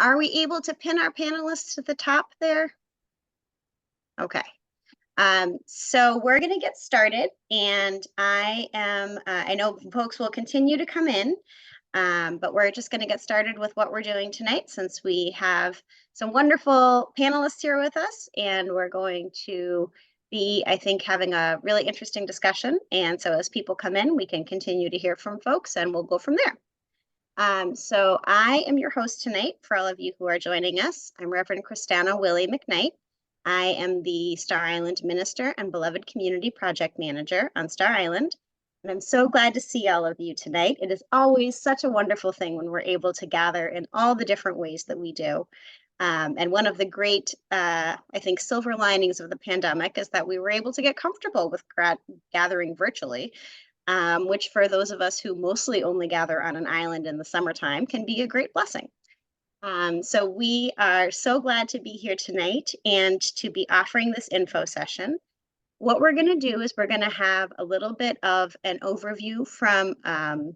Are we able to pin our panelists to the top there? Okay. So we're going to get started, and I know folks will continue to come in, but we're just going to get started with what we're doing tonight since we have some wonderful panelists here with us, and we're going to be, I think, having a really interesting discussion. And so as people come in, we can continue to hear from folks, and we'll go from there. So I am your host tonight for all of you who are joining us. I'm Reverend Christina Willie McKnight. I am the Star Island Minister and Beloved Community Project Manager on Star Island. And I'm so glad to see all of you tonight. It is always such a wonderful thing when we're able to gather in all the different ways that we do. And one of the great, I think, silver linings of the pandemic is that we were able to get comfortable with gathering virtually. Which for those of us who mostly only gather on an island in the summertime can be a great blessing. So we are so glad to be here tonight and to be offering this info session. What we're going to do is we're going to have a little bit of an overview from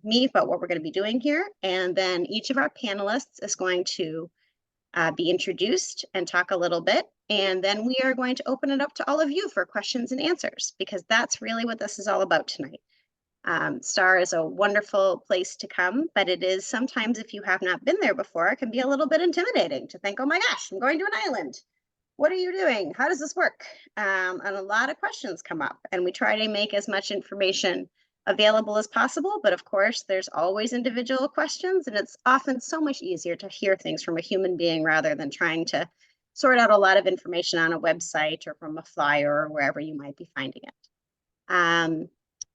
me about what we're going to be doing here, and then each of our panelists is going to be introduced and talk a little bit, and then we are going to open it up to all of you for questions and answers, because that's really what this is all about tonight. Star is a wonderful place to come, but it is sometimes, if you have not been there before, it can be a little bit intimidating to think, oh my gosh, I'm going to an island. What are you doing? How does this work? And a lot of questions come up, and we try to make as much information available as possible. But of course, there's always individual questions, and it's often so much easier to hear things from a human being rather than trying to sort out a lot of information on a website or from a flyer or wherever you might be finding it.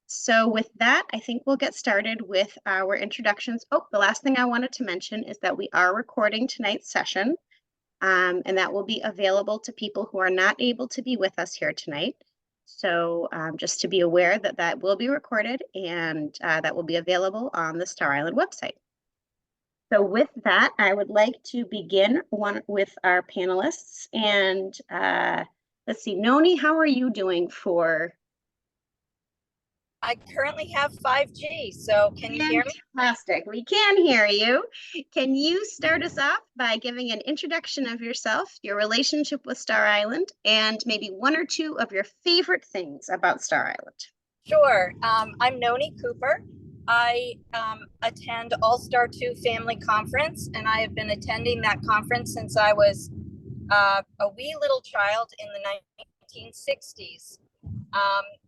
So with that, I think we'll get started with our introductions. Oh, the last thing I wanted to mention is that we are recording tonight's session, and that will be available to people who are not able to be with us here tonight. So just to be aware that that will be recorded, and that will be available on the Star Island website. So with that, I would like to begin with our panelists. And let's see, Noni, how are you doing for... I currently have 5G, so can you hear me? Fantastic. We can hear you. Can you start us off by giving an introduction of yourself, your relationship with Star Island, and maybe one or two of your favorite things about Star Island? Sure. I'm Noni Cooper. I attend All Star 2 Family Conference, and I have been attending that conference since I was a wee little child in the 1960s.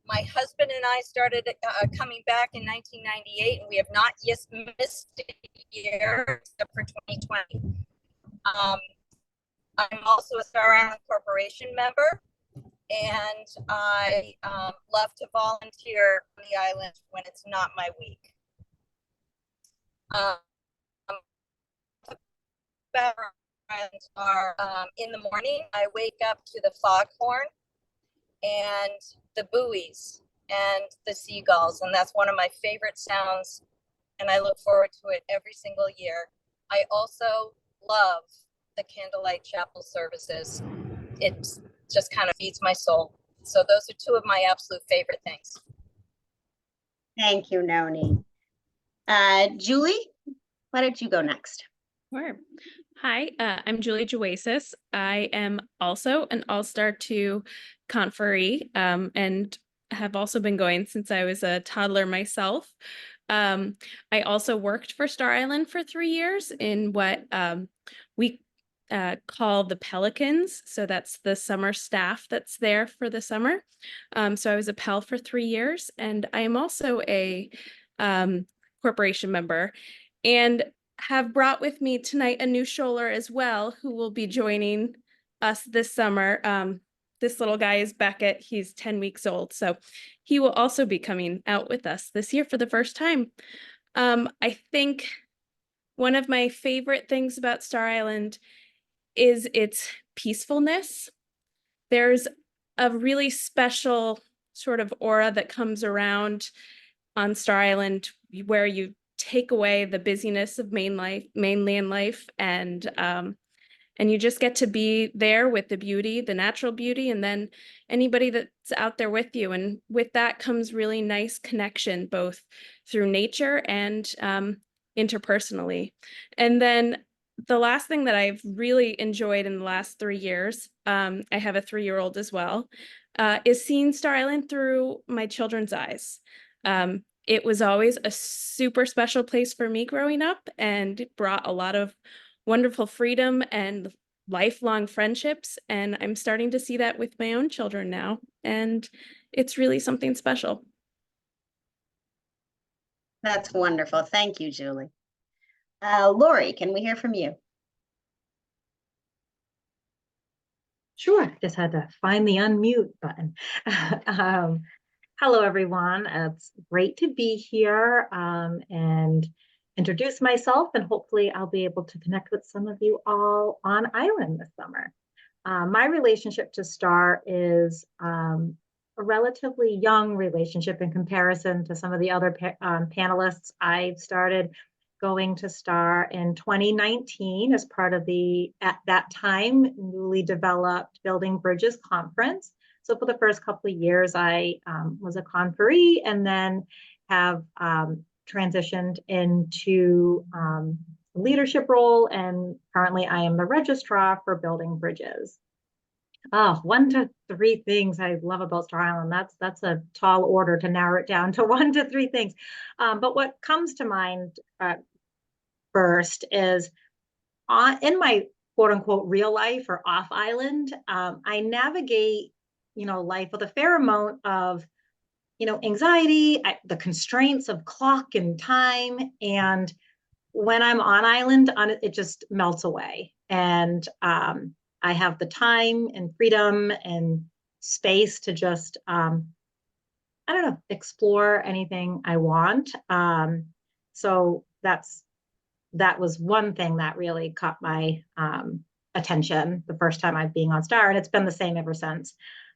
My husband and I started coming back in 1998, and we have not yet missed a year except for 2020. I'm also a Star Island Corporation member, and I love to volunteer on the island when it's not my week. Backgrounds are in the morning, I wake up to the foghorn and the buoys and the seagulls, and that's one of my favorite sounds, and I look forward to it every single year. I also love the candlelight chapel services. It just kind of feeds my soul. So those are two of my absolute favorite things. Thank you, Noni. Julie, why don't you go next? Sure. Hi, I'm Julie Joasis. I am also an All-Star 2 conferee, and have also been going since I was a toddler myself. I also worked for Star Island for 3 years in what we call the Pelicans. So that's the summer staff that's there for the summer. So I was a Pel for 3 years, and I am also a corporation member, and have brought with me tonight a new shoaler as well, who will be joining us this summer. This little guy is Beckett. He's 10 weeks old, so he will also be coming out with us this year for the first time. I think one of my favorite things about Star Island is its peacefulness. There's a really special sort of aura that comes around on Star Island where you take away the busyness of mainland life, and you just get to be there with the beauty, the natural beauty, and then anybody that's out there with you. And with that comes really nice connection, both through nature and interpersonally. And then the last thing that I've really enjoyed in the last 3 years, I have a 3-year-old as well, is seeing Star Island through my children's eyes. It was always a super special place for me growing up, and it brought a lot of wonderful freedom and lifelong friendships. And I'm starting to see that with my own children now, and it's really something special. That's wonderful. Thank you, Julie. Lori, can we hear from you? Sure, just had to find the unmute button. Hello, everyone. It's great to be here and introduce myself, and hopefully I'll be able to connect with some of you all on island this summer. My relationship to Star is a relatively young relationship in comparison to some of the other panelists. I started going to Star in 2019 as part of the, at that time, newly developed Building Bridges Conference. So for the first couple of years, I was a conferee, and then have transitioned into a leadership role. And currently I am the registrar for Building Bridges. 1 to 3 things I love about Star Island. That's a tall order to narrow it down to 1 to 3 things. But what comes to mind first is in my quote unquote real life or off island, I navigate, life with a fair amount of, anxiety, the constraints of clock and time. And when I'm on island, it just melts away. And I have the time and freedom and space to just, I don't know, explore anything I want. So that was one thing that really caught my attention the first time I've been on Star, and it's been the same ever since.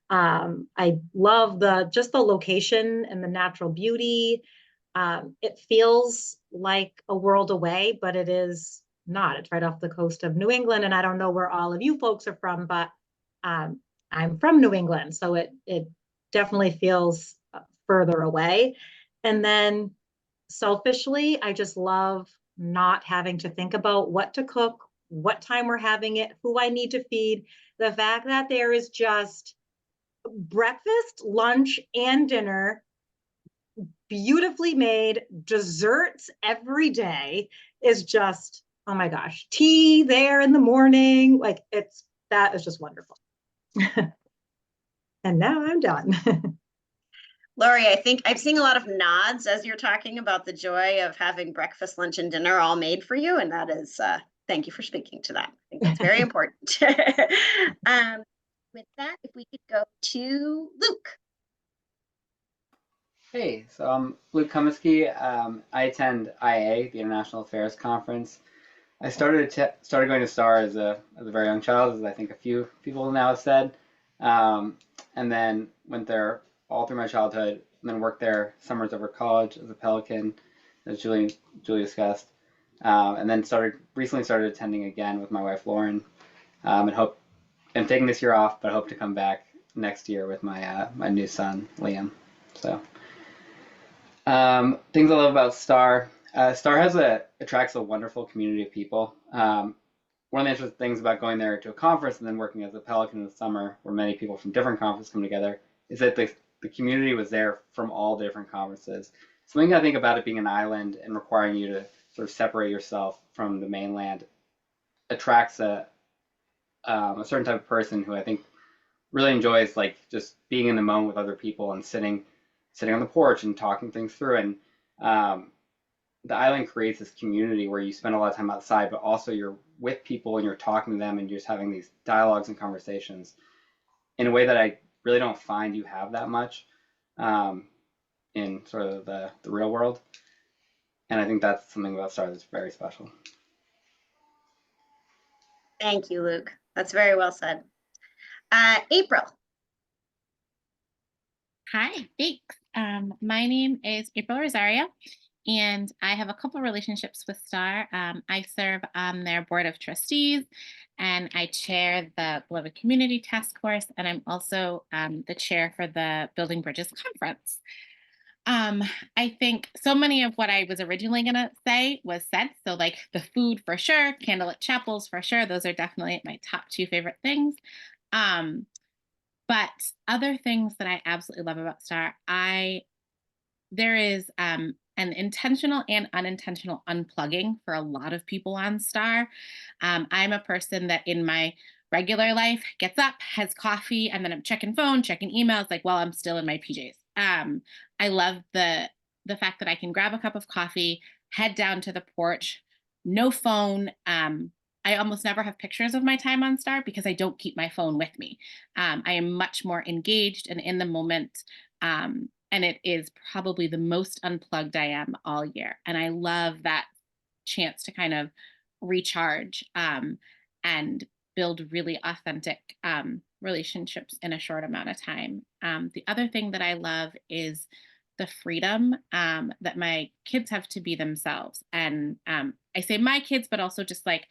I love just the location and the natural beauty. It feels like a world away, but it is not. It's right off the coast of New England, and I don't know where all of you folks are from, but I'm from New England, so it definitely feels further away. And then selfishly, I just love not having to think about what to cook, what time we're having it, who I need to feed. The fact that there is just breakfast, lunch, and dinner, beautifully made, desserts every day is just, oh my gosh, tea there in the morning. Like that is just wonderful. And now I'm done. Lori, I think I'm seeing a lot of nods as you're talking about the joy of having breakfast, lunch, and dinner all made for you. And that is, thank you for speaking to that. I think that's very important. With that, if we could go to Luke. Hey, so I'm Luke Kumiski. I attend IA, the International Affairs Conference. I started going to STAR as a very young child, as I think a few people now have said, and then went there all through my childhood, and then worked there summers over college as a Pelican, as Julie discussed, and then recently started attending again with my wife Lauren, and I'm taking this year off, but hope to come back next year with my my new son Liam. So. Things I love about Star. Star attracts a wonderful community of people. One of the interesting things about going there to a conference and then working as a Pelican in the summer, where many people from different conferences come together, is that the community was there from all the different conferences. Something I think about it being an island and requiring you to sort of separate yourself from the mainland attracts a certain type of person who I think really enjoys like just being in the moment with other people and sitting on the porch and talking things through. And the island creates this community where you spend a lot of time outside, but also you're with people and you're talking to them and you're just having these dialogues and conversations in a way that I really don't find you have that much in sort of the real world. And I think that's something about Star that's very special. Thank you, Luke. That's very well said. April. Hi, thanks. My name is April Rosario, and I have a couple relationships with STAR. I serve on their board of trustees, and I chair the Beloved Community Task Force, and I'm also the chair for the Building Bridges Conference. Um, I think so many of what I was originally gonna say was said. So like the food for sure, candlelit chapels for sure. Those are definitely my top two favorite things. Um, but other things that I absolutely love about Star, there is an intentional and unintentional unplugging for a lot of people on Star. I'm a person that in my regular life gets up, has coffee, and then I'm checking phone, checking emails, like while I'm still in my PJs. I love the fact that I can grab a cup of coffee, head down to the porch, no phone. I almost never have pictures of my time on Star because I don't keep my phone with me. I am much more engaged and in the moment. And it is probably the most unplugged I am all year. And I love that chance to kind of recharge and build really authentic relationships in a short amount of time. The other thing that I love is the freedom that my kids have to be themselves. And I say my kids, but also just like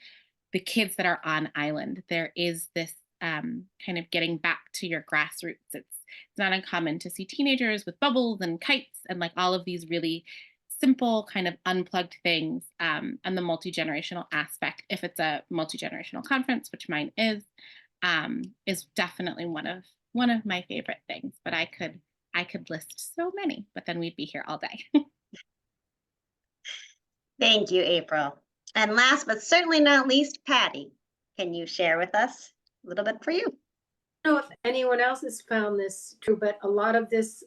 the kids that are on island. There is this kind of getting back to your grassroots. It's not uncommon to see teenagers with bubbles and kites and like all of these really simple kind of unplugged things, and the multi-generational aspect, if it's a multi-generational conference, which mine is definitely one of my favorite things. But I could list so many, but then we'd be here all day. Thank you, April. And last but certainly not least, Patty, can you share with us a little bit for you? I don't know if anyone else has found this true, but a lot of this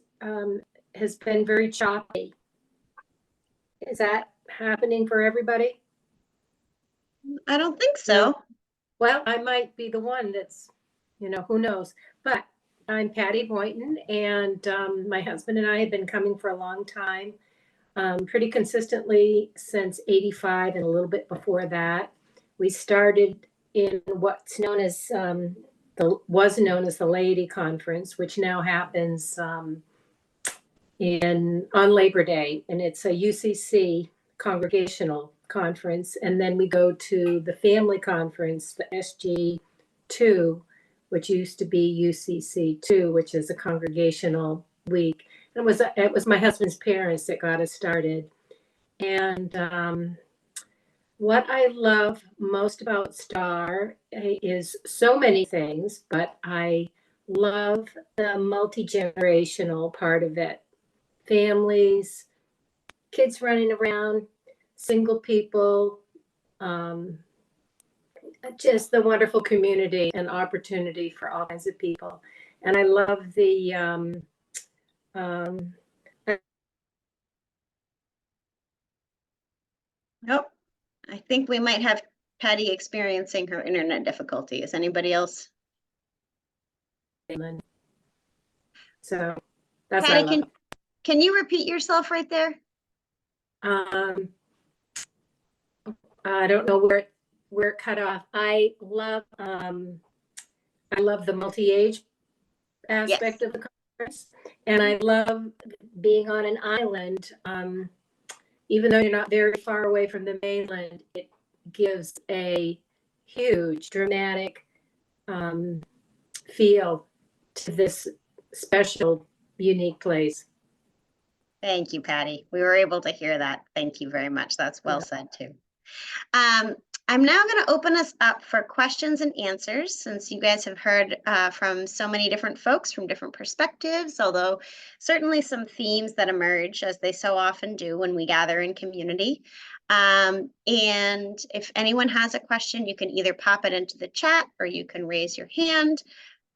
has been very choppy. Is that happening for everybody? I don't think so. Well, I might be the one that's, who knows? But I'm Patty Boynton, and my husband and I have been coming for a long time, pretty consistently since '85 and a little bit before that. We started in what's known as was known as the Laity Conference, which now happens on Labor Day, and it's a UCC congregational conference. And then we go to the family conference, the SG2, which used to be UCC2, which is a congregational week. It was my husband's parents that got us started. And what I love most about Star is so many things, but I love the multi-generational part of it. Families, kids running around, single people, just the wonderful community and opportunity for all kinds of people. And I love the Nope. I think we might have Patty experiencing her internet difficulty. Is anybody else? so that's Patty, what I love. can you repeat yourself right there? I don't know where it cut off. I love the multi-age aspect of the conference, and I love being on an island. Even though you're not very far away from the mainland, it gives a huge dramatic feel to this special, unique place. Thank you, Patty. We were able to hear that. Thank you very much. That's well said too. I'm now going to open us up for questions and answers, since you guys have heard from so many different folks from different perspectives, although certainly some themes that emerge, as they so often do when we gather in community. And if anyone has a question, you can either pop it into the chat or you can raise your hand.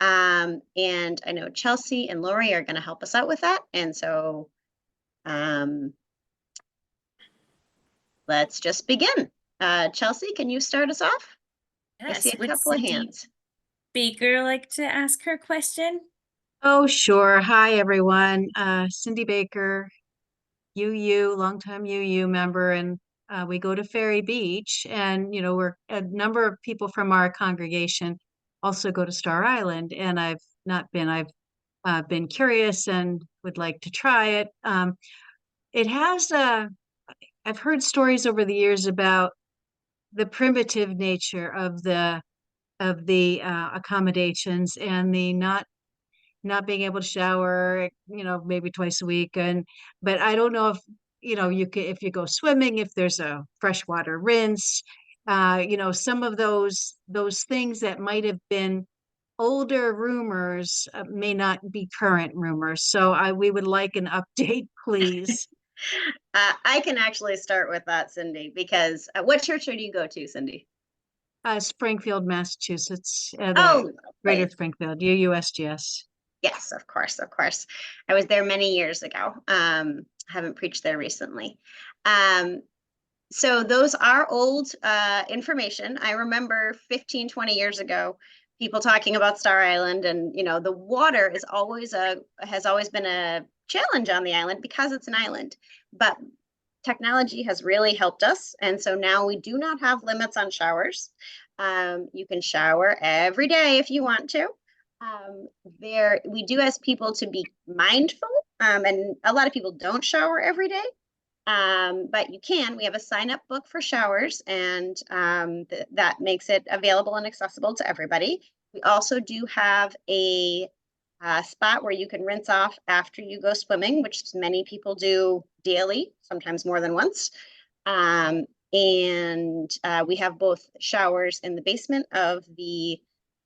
And I know Chelsea and Lori are going to help us out with that. And so let's just begin. Chelsea, can you start us off? I see a Would couple of Cindy hands. Baker like to ask her question? Oh, sure. Hi, everyone. Cindy Baker, UU, longtime UU member, and we go to Ferry Beach, and we're a number of people from our congregation also go to Star Island, and I've not been. I've been curious and would like to try it. It has I've heard stories over the years about the primitive nature of the accommodations and the not not being able to shower, maybe twice a week. But I don't know if, you can, if you go swimming, if there's a freshwater rinse, some of those things that might have been older rumors may not be current rumors. So we would like an update, please. I can actually start with that, Cindy, because what church do you go to, Cindy? Springfield, Massachusetts, the Oh, Greater right. Springfield, UUSGS. Yes, of course, of course. I was there many years ago. Haven't preached there recently. So those are old information. I remember 15, 20 years ago, people talking about Star Island, and the water has always been a challenge on the island because it's an island. But technology has really helped us, and so now we do not have limits on showers. You can shower every day if you want to. We do ask people to be mindful, and a lot of people don't shower every day. But you can. We have a sign-up book for showers, and that makes it available and accessible to everybody. We also do have a spot where you can rinse off after you go swimming, which many people do daily, sometimes more than once. And we have both showers in the basement of the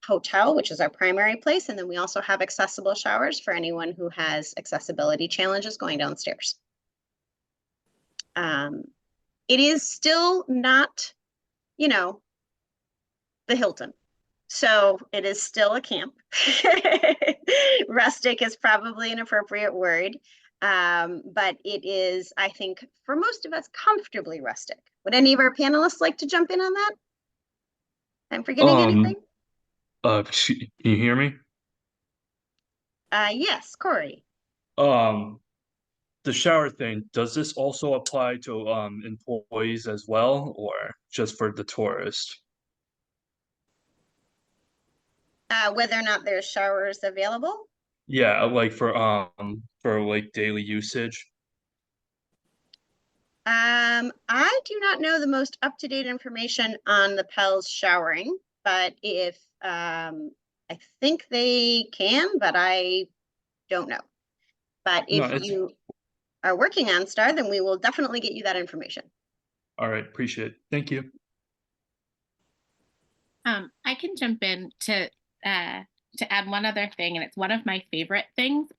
hotel, which is our primary place, and then we also have accessible showers for anyone who has accessibility challenges going downstairs. It is still not, the Hilton. So it is still a camp. Rustic is probably an appropriate word. But it is, I think, for most of us, comfortably rustic. Would any of our panelists like to jump in on that? I'm forgetting anything? Can you hear me? Yes, Corey. The shower thing, does this also apply to employees as well, or just for the tourist? Whether or not there's showers available? Yeah, like for like daily usage. I do not know the most up-to-date information on the Pels showering, but if I think they can, but I don't know. But No, if you are working on Star, then we will definitely get you that information. All right, appreciate it. Thank you. I can jump in to add one other thing, and it's one of my favorite things,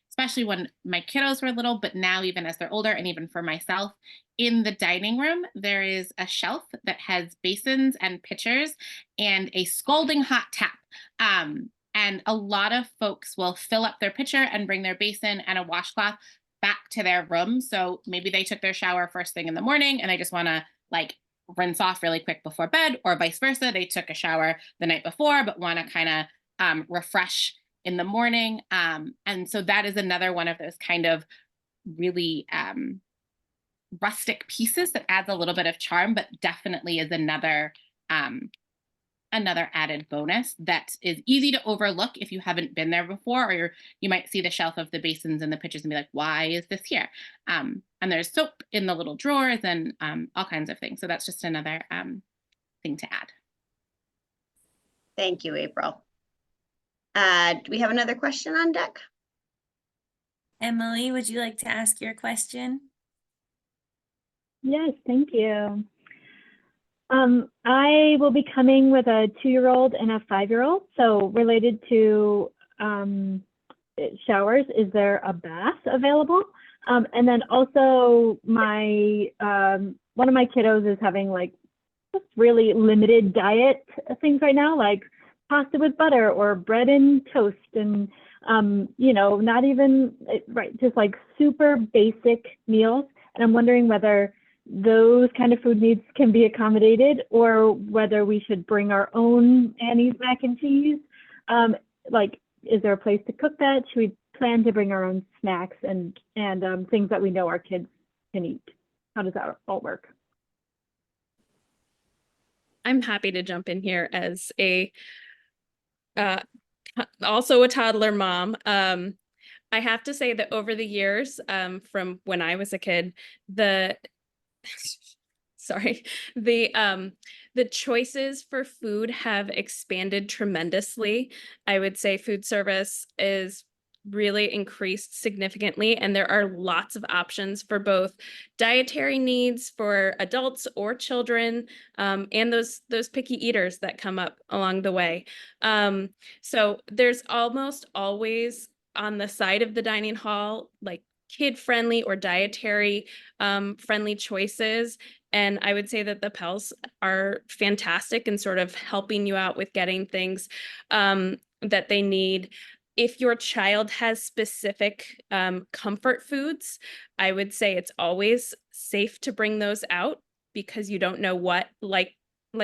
especially when my kiddos were little, but now even as they're older, and even for myself. In the dining room, there is a shelf that has basins and pitchers and a scalding hot tap. And a lot of folks will fill up their pitcher and bring their basin and a washcloth back to their room. So maybe they took their shower first thing in the morning and they just want to like rinse off really quick before bed, or vice versa. They took a shower the night before, but want to kind of refresh in the morning. And so that is another one of those kind of really rustic pieces that adds a little bit of charm, but definitely is another added bonus that is easy to overlook if you haven't been there before, or you might see the shelf of the basins and the pitchers and be like, why is this here? And there's soap in the little drawers and all kinds of things. So that's just another thing to add. Thank you, April. Do we have another question on deck? Emily, would you like to ask your question? Yes, thank you. I will be coming with a 2-year-old and a 5-year-old. So related to showers, is there a bath available? And then also my one of my kiddos is having like just really limited diet things right now, like pasta with butter or bread and toast, and not even right, just like super basic meals. And I'm wondering whether those kind of food needs can be accommodated, or whether we should bring our own Annie's mac and cheese. Like, is there a place to cook that? Should we plan to bring our own snacks and things that we know our kids can eat? How does that all work? I'm happy to jump in here as a also a toddler mom. I have to say that over the years, from when I was a kid, sorry, the choices for food have expanded tremendously. I would say food service is really increased significantly, and there are lots of options for both dietary needs for adults or children, and those picky eaters that come up along the way. So there's almost always on the side of the dining hall, like kid friendly or dietary friendly choices. And I would say that the Pels are fantastic in sort of helping you out with getting things that they need. If your child has specific comfort foods, I would say it's always safe to bring those out, because you don't know what, like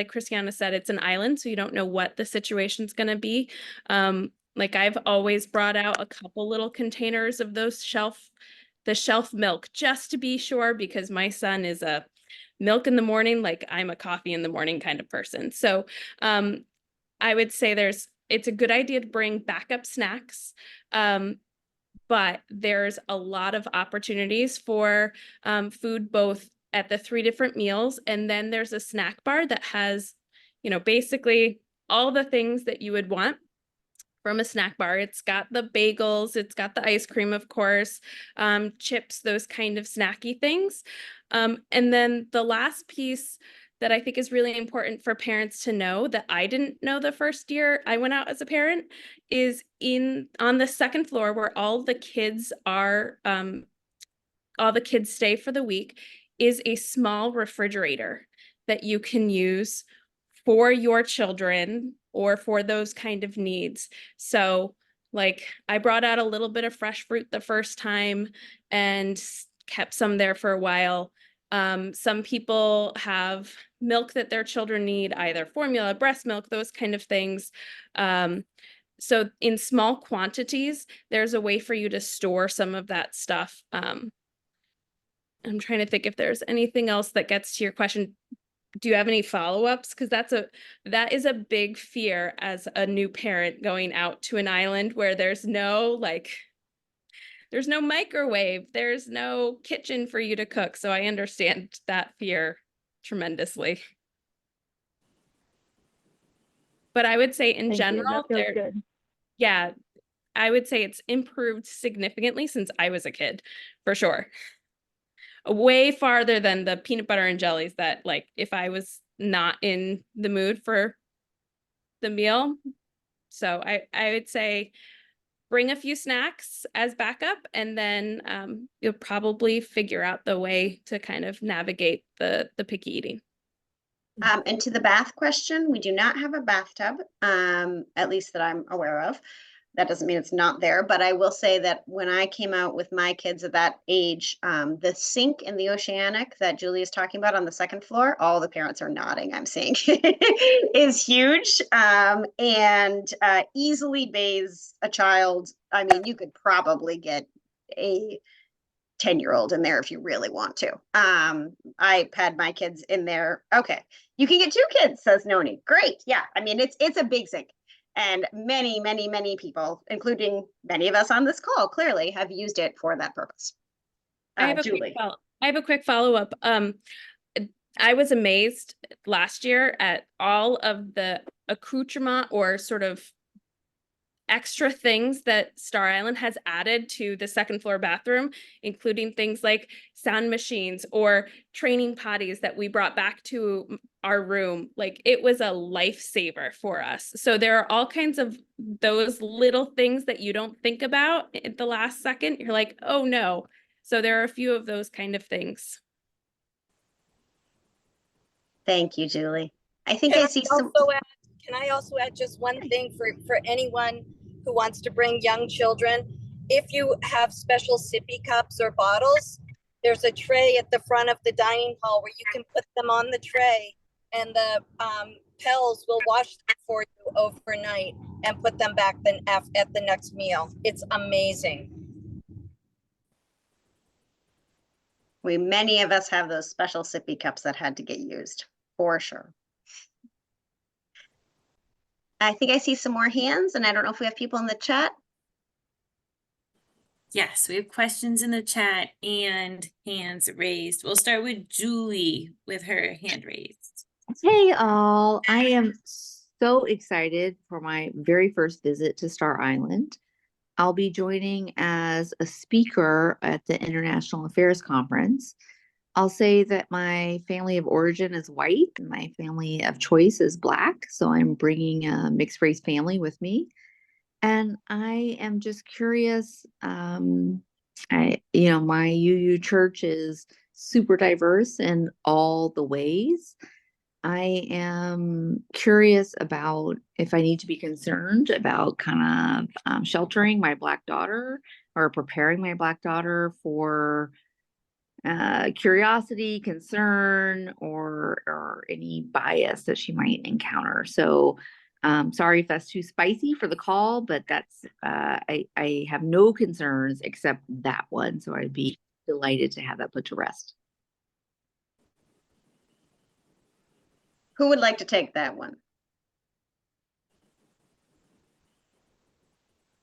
Christiana said, it's an island, so you don't know what the situation's going to be. Like I've always brought out a couple little containers of the shelf milk, just to be sure, because my son is a milk in the morning, like I'm a coffee in the morning kind of person. So I would say it's a good idea to bring backup snacks. But there's a lot of opportunities for food, both at the 3 different meals. And then there's a snack bar that has, basically all the things that you would want from a snack bar. It's got the bagels, it's got the ice cream, of course, chips, those kind of snacky things. And then the last piece that I think is really important for parents to know, that I didn't know the first year I went out as a parent, is on the second floor where all the kids stay for the week, is a small refrigerator that you can use for your children or for those kind of needs. So like I brought out a little bit of fresh fruit the first time and kept some there for a while. Some people have milk that their children need, either formula, breast milk, those kind of things. So in small quantities, there's a way for you to store some of that stuff. I'm trying to think if there's anything else that gets to your question. Do you have any follow-ups? Because that is a big fear as a new parent going out to an island where there's no microwave, there's no kitchen for you to cook. So I understand that fear tremendously. But I would say in Thank you. general, That feels good. yeah, I would say it's improved significantly since I was a kid, for sure. Way farther than the peanut butter and jellies that, like, if I was not in the mood for the meal. So I would say bring a few snacks as backup, and then you'll probably figure out the way to kind of navigate the picky eating. And to the bath question, we do not have a bathtub, at least that I'm aware of. That doesn't mean it's not there, but I will say that when I came out with my kids at that age, the sink in the Oceanic that Julie is talking about on the second floor, all the parents are nodding, I'm seeing, is huge, and easily bathes a child. I mean, you could probably get a 10-year-old in there if you really want to. I had my kids in there. Okay, you can get 2 kids, says Noni. Great. Yeah, I mean, it's a big sink. And many, many, many people, including many of us on this call, clearly have used it for that purpose. I have a quick follow-up. I was amazed last year at all of the accoutrement or sort of extra things that Star Island has added to the second floor bathroom, including things like sound machines or training potties that we brought back to our room. Like, it was a lifesaver for us. So there are all kinds of those little things that you don't think about at the last second. You're like, oh no. So there are a few of those kind of things. Thank you, Julie. I think I see some. Can I also add just one thing for anyone who wants to bring young children? If you have special sippy cups or bottles, there's a tray at the front of the dining hall where you can put them on the tray, and the Pels will wash them for you overnight and put them back then at the next meal. It's amazing. Many of us have those special sippy cups that had to get used, for sure. I think I see some more hands, and I don't know if we have people in the chat. Yes, we have questions in the chat and hands raised. We'll start with Julie with her hand raised. Hey all, I am so excited for my very first visit to Star Island. I'll be joining as a speaker at the International Affairs Conference. I'll say that my family of origin is white and my family of choice is Black, so I'm bringing a mixed race family with me. And I am just curious, my UU church is super diverse in all the ways. I am curious about if I need to be concerned about kind of sheltering my Black daughter or preparing my Black daughter for curiosity, concern, or any bias that she might encounter. So sorry if that's too spicy for the call, but that's I have no concerns except that one. So I'd be delighted to have that put to rest. Who would like to take that one?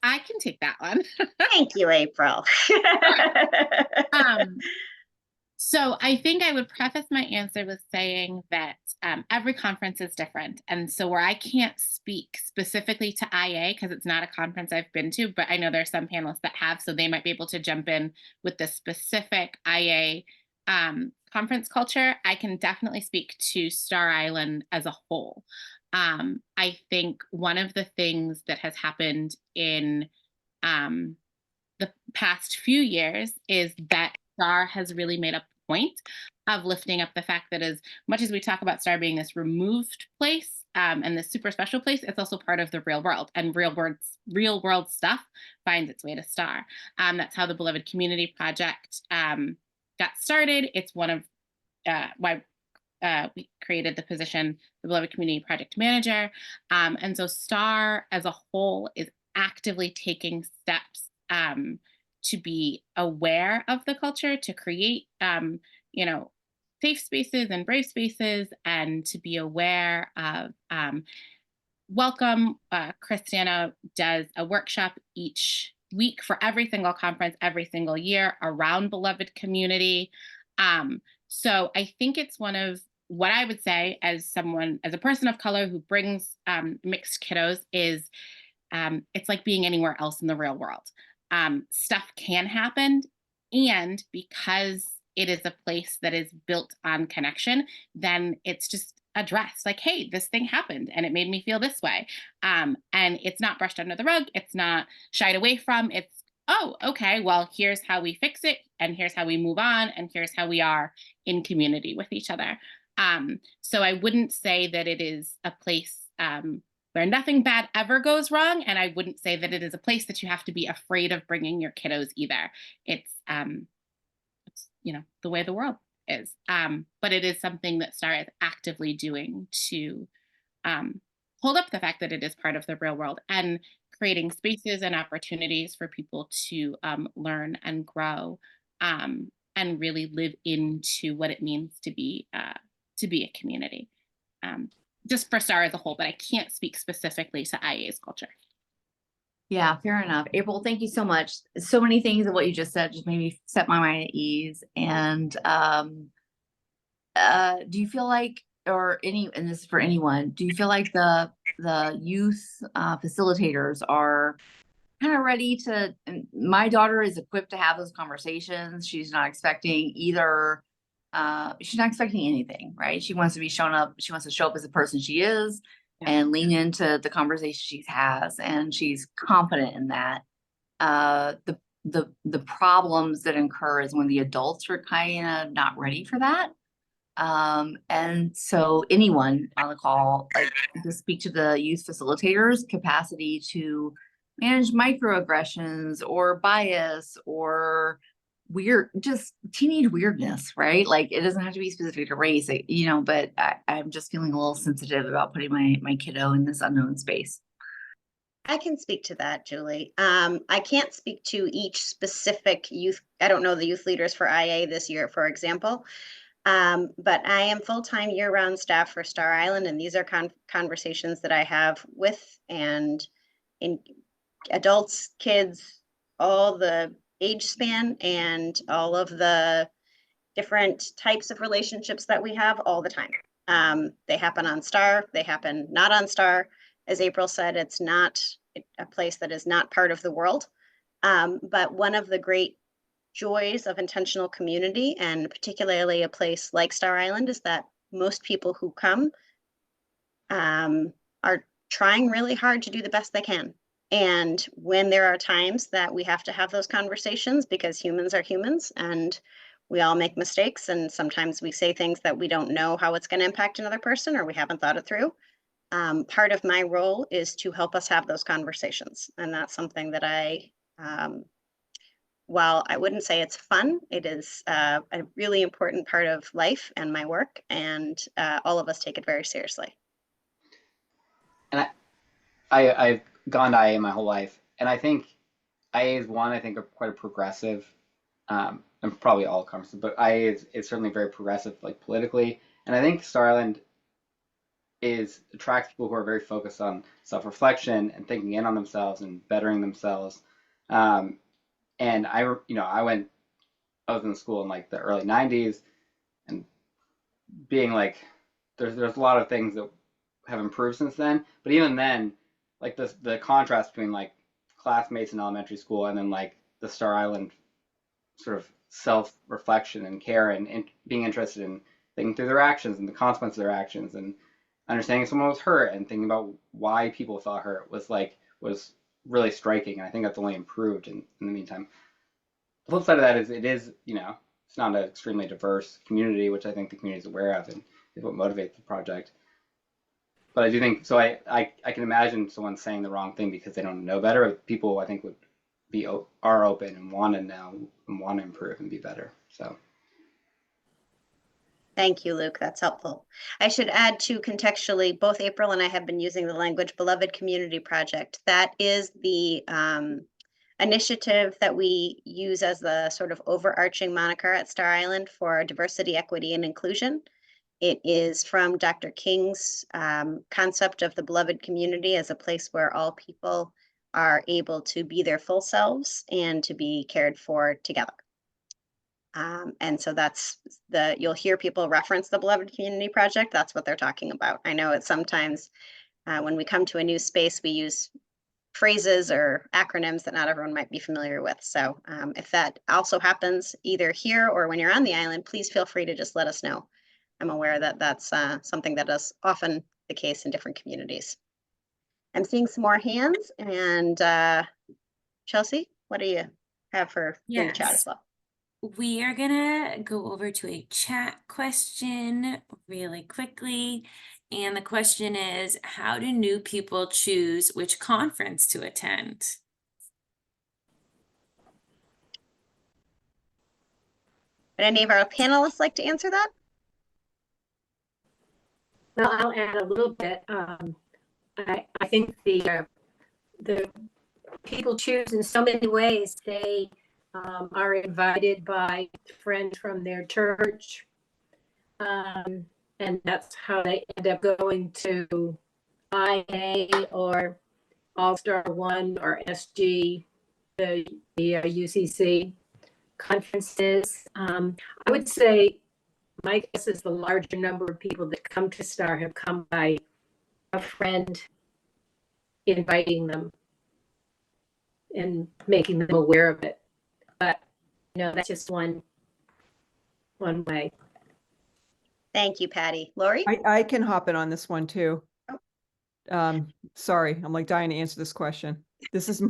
I can take that one. Thank you, April. So I think I would preface my answer with saying that every conference is different. And so where I can't speak specifically to IA, because it's not a conference I've been to, but I know there are some panelists that have, so they might be able to jump in with the specific IA conference culture. I can definitely speak to Star Island as a whole. I think one of the things that has happened in the past few years is that Star has really made a point of lifting up the fact that as much as we talk about Star being this removed place and this super special place, it's also part of the real world, and real world stuff finds its way to Star. That's how the Beloved Community Project got started. It's one of why we created the position, the Beloved Community Project Manager. And so Star as a whole is actively taking steps to be aware of the culture, to create, safe spaces and brave spaces, and to be aware of welcome. Christiana does a workshop each week for every single conference, every single year around beloved community. So I think it's one of what I would say as a person of color who brings mixed kiddos is it's like being anywhere else in the real world. Stuff can happen, and because it is a place that is built on connection, then it's just addressed like, hey, this thing happened and it made me feel this way. And it's not brushed under the rug. It's not shied away from. It's, oh, okay, well, here's how we fix it, and here's how we move on, and here's how we are in community with each other. So I wouldn't say that it is a place where nothing bad ever goes wrong. And I wouldn't say that it is a place that you have to be afraid of bringing your kiddos either. It's the way the world is. But it is something that Star is actively doing to hold up the fact that it is part of the real world, and creating spaces and opportunities for people to learn and grow and really live into what it means to be a community. Just for Star as a whole, but I can't speak specifically to IA's culture. Yeah, fair enough. April, thank you so much. So many things of what you just said just made me set my mind at ease. And do you feel like, and this is for anyone, do you feel like the youth facilitators are kind of ready to, my daughter is equipped to have those conversations. She's not expecting anything, right? She wants to show up as the person she is, and lean into the conversation she has, and she's confident in that. The problems that occur is when the adults are kind of not ready for that. And so anyone on the call, like, to speak to the youth facilitators' capacity to manage microaggressions or bias or just teenage weirdness, right? Like, it doesn't have to be specific to race, but I'm just feeling a little sensitive about putting my kiddo in this unknown space. I can speak to that, Julie. I can't speak to each specific youth. I don't know the youth leaders for IA this year, for example. But I am full-time year-round staff for Star Island, and these are conversations that I have with and in adults, kids, all the age span and all of the different types of relationships that we have all the time. They happen on Star, they happen not on Star. As April said, it's not a place that is not part of the world. But one of the great joys of intentional community, and particularly a place like Star Island, is that most people who come are trying really hard to do the best they can. And when there are times that we have to have those conversations, because humans are humans and we all make mistakes, and sometimes we say things that we don't know how it's going to impact another person or we haven't thought it through. Part of my role is to help us have those conversations. And that's something that while I wouldn't say it's fun, it is a really important part of life and my work, and all of us take it very seriously. And I've gone to IA my whole life, and I think IA is one, I think, quite a progressive, and probably all conferences, but IA is certainly very progressive, like politically. And I think Star Island attracts people who are very focused on self-reflection and thinking in on themselves and bettering themselves. And I was in school in like the early 90s, and being like, there's a lot of things that have improved since then. But even then, like the contrast between like classmates in elementary school and then like the Star Island sort of self-reflection and care and being interested in thinking through their actions and the consequences of their actions and understanding if someone was hurt and thinking about why people felt hurt was really striking. And I think that's only improved in the meantime. The flip side of that is it's not an extremely diverse community, which I think the community is aware of and is what motivates the project. But I do think, so I can imagine someone saying the wrong thing because they don't know better. But people, I think, are open and want to know and want to improve and be better. So. Thank you, Luke. That's helpful. I should add too, contextually, both April and I have been using the language Beloved Community Project. That is the initiative that we use as the sort of overarching moniker at Star Island for diversity, equity, and inclusion. It is from Dr. King's concept of the beloved community as a place where all people are able to be their full selves and to be cared for together. And so you'll hear people reference the Beloved Community Project. That's what they're talking about. I know it's sometimes when we come to a new space, we use phrases or acronyms that not everyone might be familiar with. So if that also happens either here or when you're on the island, please feel free to just let us know. I'm aware that that's something that is often the case in different communities. I'm seeing some more hands, and Chelsea, what do you have for in the chat as well? We are gonna go over to a chat question really quickly. And the question is, how do new people choose which conference to attend? Would any of our panelists like to answer that? Well, I'll add a little bit. I think the people choose in so many ways. They are invited by friends from their church, and that's how they end up going to IA or All-Star One or SG, the UCC conferences. I would say my guess is the larger number of people that come to Star have come by a friend inviting them and making them aware of it. But that's just one way. Thank you, Patty. Lori? I can hop in on this one too. Sorry, I'm like dying to answer this question. This is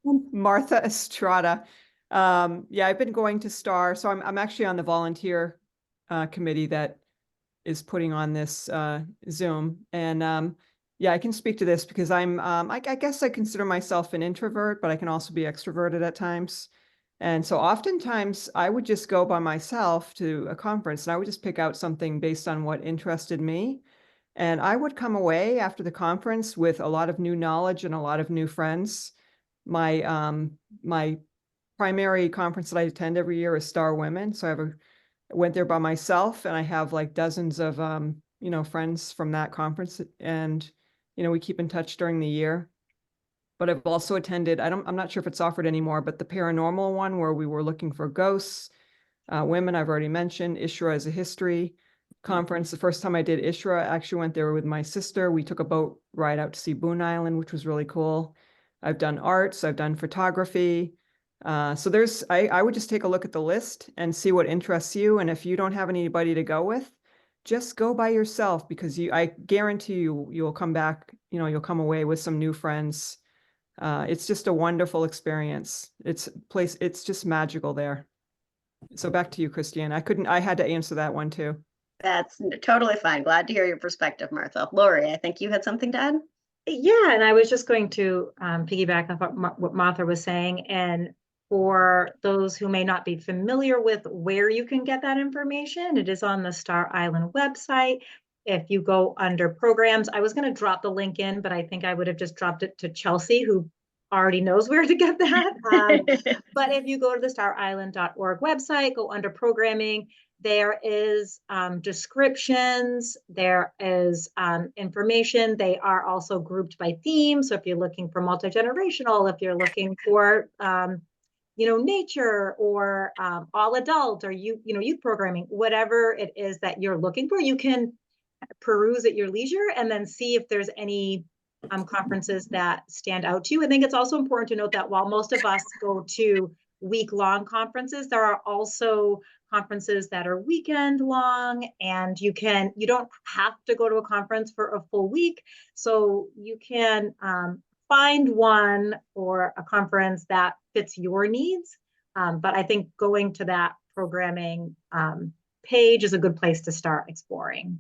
Martha Estrada. Yeah, I've been going to Star, so I'm actually on the volunteer committee that is putting on this Zoom, and yeah, I can speak to this because I guess I consider myself an introvert, but I can also be extroverted at times. And so oftentimes I would just go by myself to a conference and I would just pick out something based on what interested me. And I would come away after the conference with a lot of new knowledge and a lot of new friends. My primary conference that I attend every year is Star Women. So I went there by myself, and I have like dozens of friends from that conference, and we keep in touch during the year. but I've also attended, I'm not sure if it's offered anymore, but the paranormal one where we were looking for ghosts, women, I've already mentioned. ISHRA is a history conference. The first time I did ISHRA, I actually went there with my sister. We took a boat ride out to see Boone Island, which was really cool. I've done arts, I've done photography. So I would just take a look at the list and see what interests you. And if you don't have anybody to go with, just go by yourself, because I guarantee you'll come back, you'll come away with some new friends. It's just a wonderful experience. It's just magical there. So back to you, Christiane. I had to answer that one too. That's totally fine. Glad to hear your perspective, Martha. Lori, I think you had something to add? Yeah, and I was just going to piggyback off what Martha was saying. And for those who may not be familiar with where you can get that information, it is on the Star Island website. If you go under programs, I was going to drop the link in, but I think I would have just dropped it to Chelsea, who already knows where to get that. But if you go to the starisland.org website, go under programming, there is descriptions, there is information. They are also grouped by theme. So if you're looking for multi-generational, if you're looking for nature or all adult or youth programming, whatever it is that you're looking for, you can peruse at your leisure and then see if there's any conferences that stand out to you. I think it's also important to note that while most of us go to week-long conferences, there are also conferences that are weekend long, and you don't have to go to a conference for a full week. So you can find one or a conference that fits your needs. But I think going to that programming page is a good place to start exploring.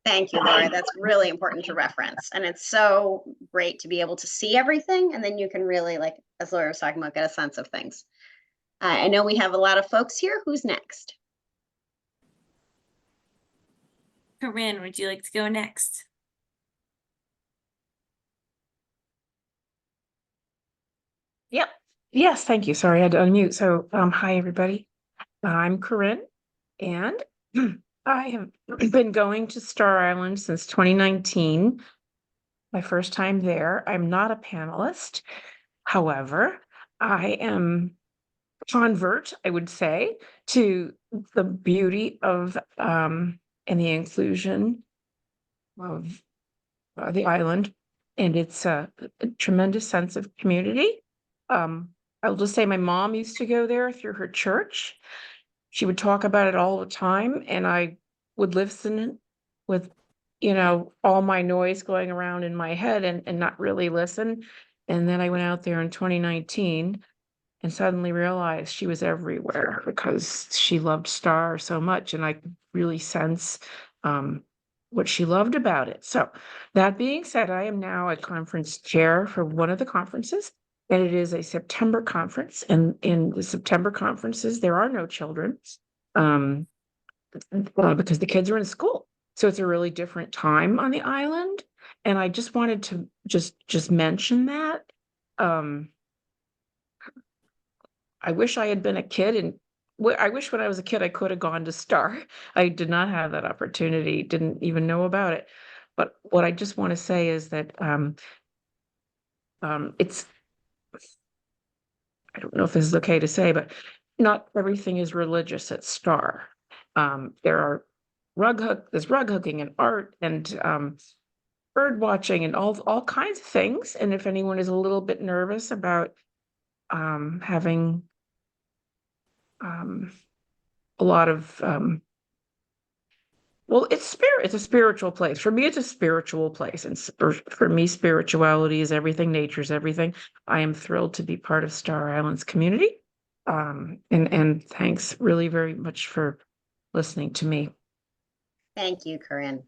Thank you, Laura. That's really important to reference. And it's so great to be able to see everything. And then you can really, like, as Laura was talking about, get a sense of things. I know we have a lot of folks here. Who's next? Corinne, would you like to go next? Yep. Yes, thank you. Sorry, I had to unmute. So, hi, everybody. I'm Corinne, and I have been going to Star Island since 2019. My first time there. I'm not a panelist. However, I am a convert, I would say, to the beauty of and the inclusion of the island, and it's a tremendous sense of community. I'll just say my mom used to go there through her church. She would talk about it all the time, and I would listen with, all my noise going around in my head and not really listen. And then I went out there in 2019 and suddenly realized she was everywhere because she loved Star so much, and I could really sense what she loved about it. So that being said, I am now a conference chair for one of the conferences, and it is a September conference. And in the September conferences, there are no children because the kids are in school. So it's a really different time on the island. And I just wanted to just mention that. I wish I had been a kid, and I wish when I was a kid I could have gone to Star. I did not have that opportunity, didn't even know about it. But what I just want to say is that it's, I don't know if this is okay to say, but not everything is religious at Star. There are there's rug hooking and art and bird watching and all kinds of things. And if anyone is a little bit nervous about having a lot of well, it's a spiritual place. For me, it's a spiritual place. And for me, spirituality is everything, nature's everything. I am thrilled to be part of Star Island's community. And thanks really very much for listening to me. Thank you, Corinne.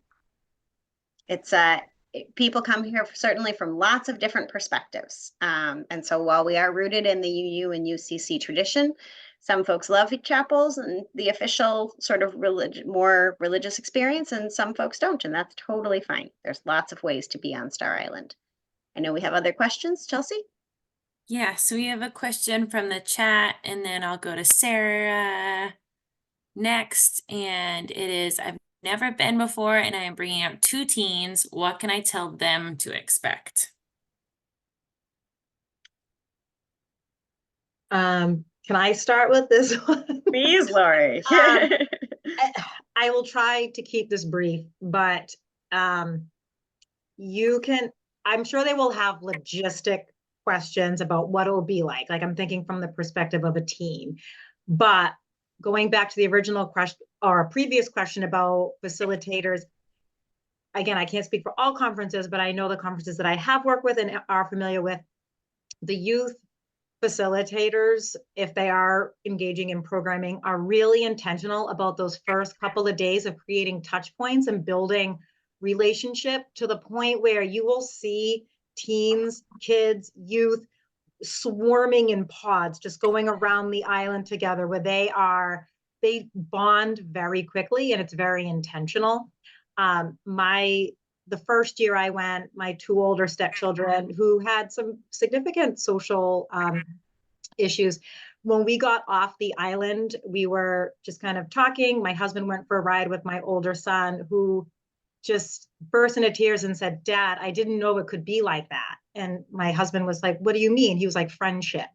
It's people come here certainly from lots of different perspectives. And so while we are rooted in the UU and UCC tradition, some folks love chapels and the official sort of more religious experience, and some folks don't, and that's totally fine. There's lots of ways to be on Star Island. I know we have other questions. Chelsea? Yeah, so we have a question from the chat, and then I'll go to Sarah next. And it is, I've never been before, and I am bringing out 2 teens. What can I tell them to expect? Can I start with this one? Please, Lori. I will try to keep this brief, but you can, I'm sure they will have logistic questions about what it will be like. Like I'm thinking from the perspective of a teen. But going back to the original question or a previous question about facilitators, again, I can't speak for all conferences, but I know the conferences that I have worked with and are familiar with, the youth facilitators, if they are engaging in programming, are really intentional about those first couple of days of creating touch points and building relationship to the point where you will see teens, kids, youth swarming in pods, just going around the island together where they bond very quickly and it's very intentional. The first year I went, my two older stepchildren who had some significant social issues, when we got off the island, we were just kind of talking. My husband went for a ride with my older son, who just burst into tears and said, "Dad, I didn't know it could be like that." And my husband was like, "What do you mean?" He was like, "Friendship."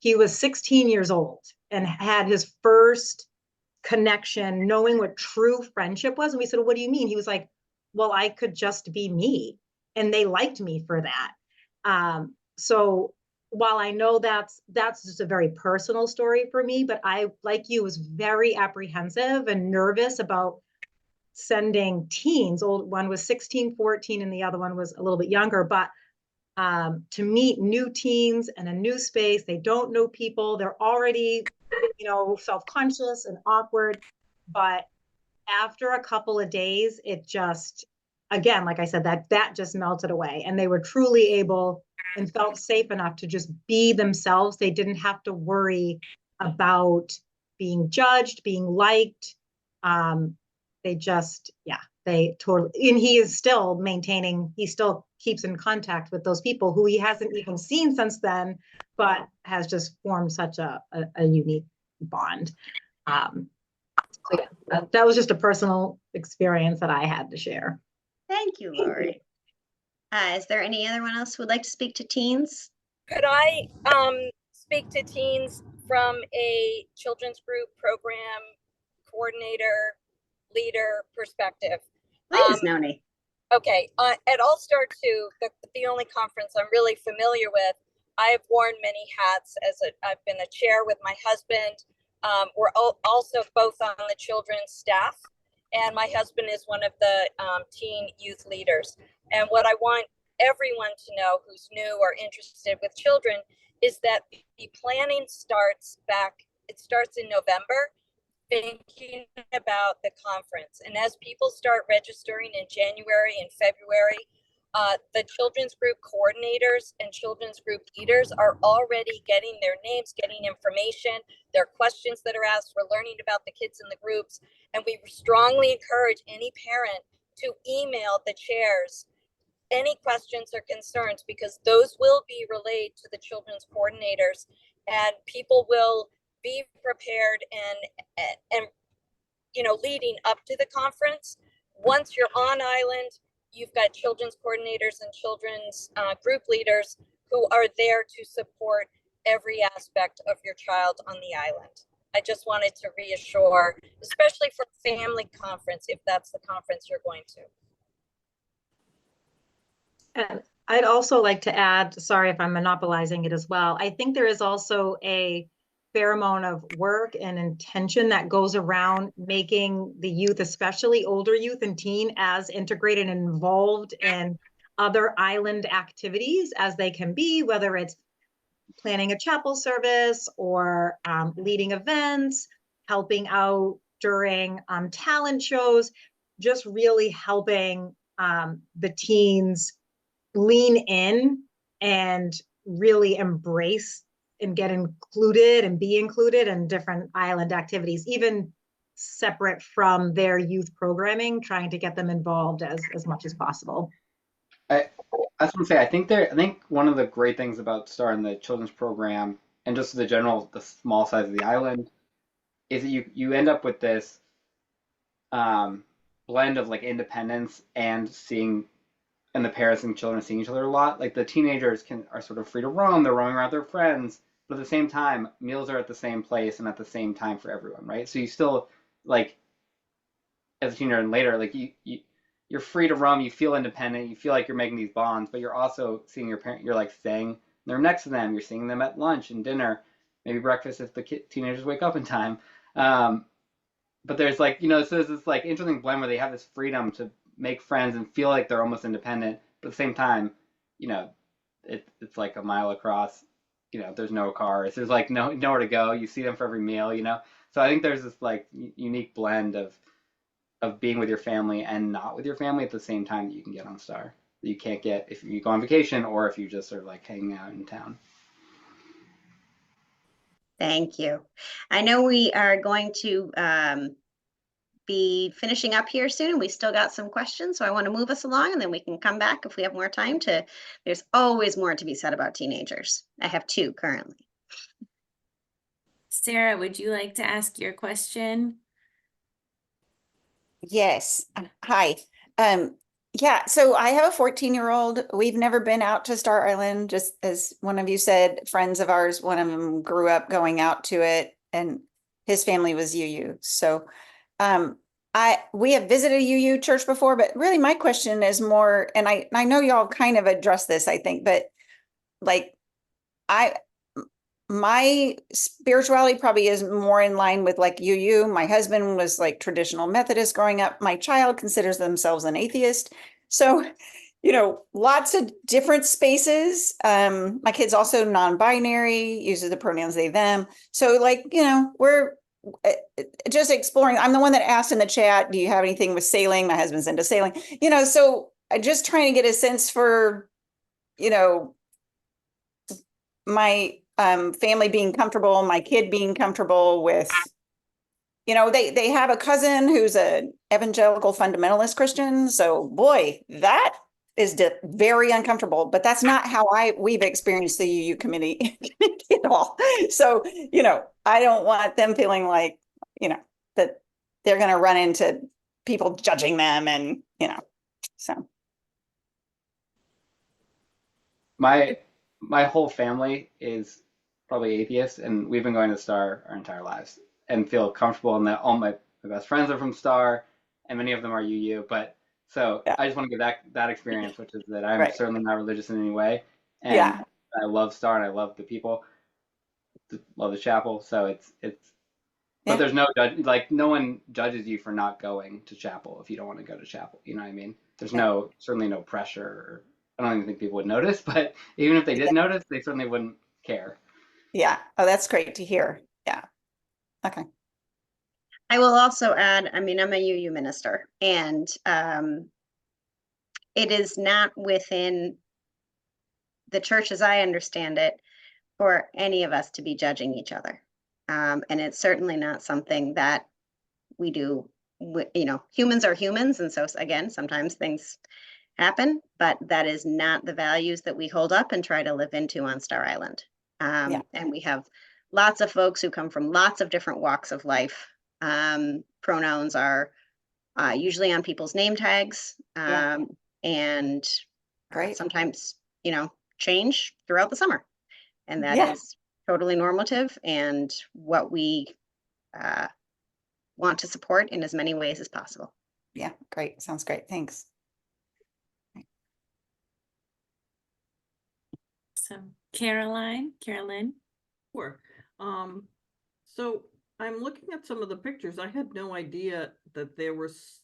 He was 16 years old and had his first connection, knowing what true friendship was. And we said, "What do you mean?" He was like, "Well, I could just be me." And they liked me for that. So while I know that's just a very personal story for me, but I, like you, was very apprehensive and nervous about sending teens. One was 16, 14, and the other one was a little bit younger, but to meet new teens in a new space, they don't know people, they're already, self-conscious and awkward. But after a couple of days, it just, again, like I said, that just melted away, and they were truly able and felt safe enough to just be themselves. They didn't have to worry about being judged, being liked. They totally, and he is still maintaining, he still keeps in contact with those people who he hasn't even seen since then, but has just formed such a unique bond. That was just a personal experience that I had to share. Thank you, Lori. Is there anyone else who would like to speak to teens? Could I speak to teens from a children's group program coordinator, leader perspective? Please, Noni. Okay, at All Star 2, the only conference I'm really familiar with, I've worn many hats I've been a chair with my husband. We're also both on the children's staff, and my husband is one of the teen youth leaders. And what I want everyone to know who's new or interested with children is that the planning starts in November, thinking about the conference. And as people start registering in January and February, the children's group coordinators and children's group leaders are already getting their names, getting information, their questions that are asked. We're learning about the kids in the groups. And we strongly encourage any parent to email the chairs any questions or concerns, because those will be relayed to the children's coordinators, and people will be prepared and leading up to the conference. Once you're on island, you've got children's coordinators and children's group leaders who are there to support every aspect of your child on the island. I just wanted to reassure, especially for family conference, if that's the conference you're going to. And I'd also like to add, sorry if I'm monopolizing it as well, I think there is also a fair amount of work and intention that goes around making the youth, especially older youth and teen, as integrated and involved in other island activities as they can be, whether it's planning a chapel service or leading events, helping out during talent shows, just really helping the teens lean in and really embrace and get included and be included in different island activities, even separate from their youth programming, trying to get them involved as much as possible. I was going to say, I think one of the great things about starting the children's program and just the small size of the island is that you end up with this blend of like independence and the parents and children seeing each other a lot. Like the teenagers are sort of free to roam, they're roaming around with their friends, but at the same time, meals are at the same place and at the same time for everyone, right? So you still, like, as a teenager and later, like you're free to roam, you feel independent, you feel like you're making these bonds, but you're also seeing your parent, you're like staying there next to them, you're seeing them at lunch and dinner, maybe breakfast if the teenagers wake up in time. But there's like, so there's this like interesting blend where they have this freedom to make friends and feel like they're almost independent, but at the same time, it's like a mile across, there's no cars, there's like nowhere to go, you see them for every meal, so I think there's this like unique blend of being with your family and not with your family at the same time that you can get on Star, that you can't get if you go on vacation or if you just sort of like hanging out in town. Thank you. I know we are going to be finishing up here soon. We still got some questions, so I want to move us along and then we can come back if we have more time there's always more to be said about teenagers. I have 2 currently. Sarah, would you like to ask your question? Yes. Hi. Yeah, so I have a 14-year-old. We've never been out to Star Island, just as one of you said, friends of ours, one of them grew up going out to it and his family was UU. So we have visited a UU church before, but really my question is more, and I know y'all kind of addressed this, I think, but like my spirituality probably is more in line with like UU. My husband was like traditional Methodist growing up. My child considers themselves an atheist. So, lots of different spaces. My kid's also non-binary, uses the pronouns they, them. So like, we're just exploring. I'm the one that asked in the chat, do you have anything with sailing? My husband's into sailing, so I'm just trying to get a sense for, my family being comfortable, my kid being comfortable with, they have a cousin who's an evangelical fundamentalist Christian. So boy, that is very uncomfortable, but that's not how we've experienced the UU community at all. So, I don't want them feeling like, that they're going to run into people judging them and, so. My whole family is probably atheist, and we've been going to Star our entire lives and feel comfortable in that all my best friends are from Star and many of them are UU. But so yeah. I just want to give that experience, which is that I'm certainly not religious in any way. And I love Star and I love the people, love the chapel. So but there's no judge, like no one judges you for not going to chapel if you don't want to go to chapel. You know what I mean? There's certainly no pressure. I don't even think people would notice, but even if they did notice, they certainly wouldn't care. Yeah. Oh, that's great to hear. Yeah. Okay. I will also add, I'm a UU minister, and it is not within the church, as I understand it, for any of us to be judging each other. And it's certainly not something that we do. Humans are humans. And so again, sometimes things happen, but that is not the values that we hold up and try to live into on Star Island. And we have lots of folks who come from lots of different walks of life. Pronouns are usually on people's name tags, and sometimes, change throughout the summer. And that is totally normative and what we want to support in as many ways as possible. Yeah, great. Sounds great. Thanks. So Carolyn. Sure. So I'm looking at some of the pictures. I had no idea that there were so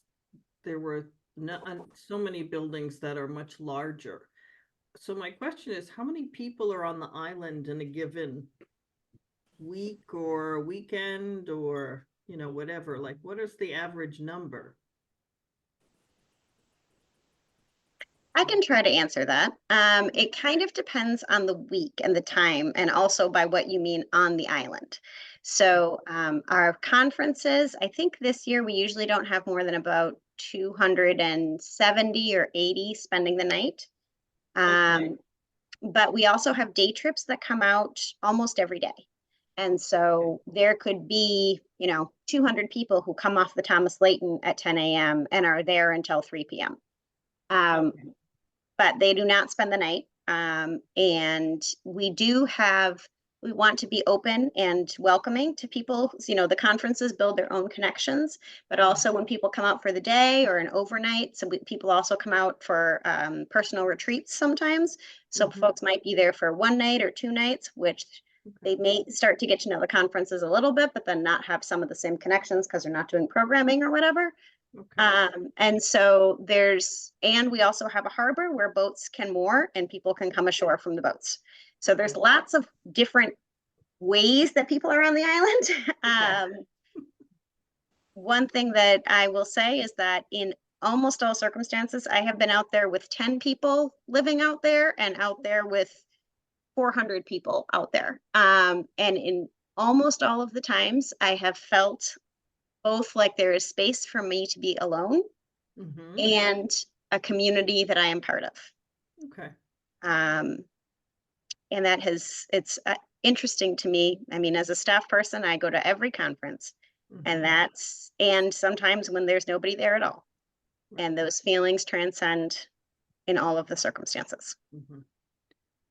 many buildings that are much larger. So my question is, how many people are on the island in a given week or weekend or, whatever? Like, what is the average number? I can try to answer that. It kind of depends on the week and the time, and also by what you mean on the island. So our conferences, I think this year we usually don't have more than about 270 or 80 spending the night. But we also have day trips that come out almost every day. And so there could be, 200 people who come off the Thomas Layton at 10 a.m. and are there until 3 p.m. But they do not spend the night. And we do have We want to be open and welcoming to people. You know, the conferences build their own connections, but also when people come out for the day or an overnight, people also come out for personal retreats sometimes. So folks might be there for one night or 2 nights, which they may start to get to know the conferences a little bit, but then not have some of the same connections because they're not doing programming or whatever. And so and we also have a harbor where boats can moor and people can come ashore from the boats. So there's lots of different ways that people are on the island. One thing that I will say is that in almost all circumstances, I have been out there with 10 people living out there and out there with 400 people out there. And in almost all of the times, I have felt both like there is space for me to be alone and a community that I am part of. Okay. And that it's interesting to me. I mean, as a staff person, I go to every conference and sometimes when there's nobody there at all. And those feelings transcend in all of the circumstances.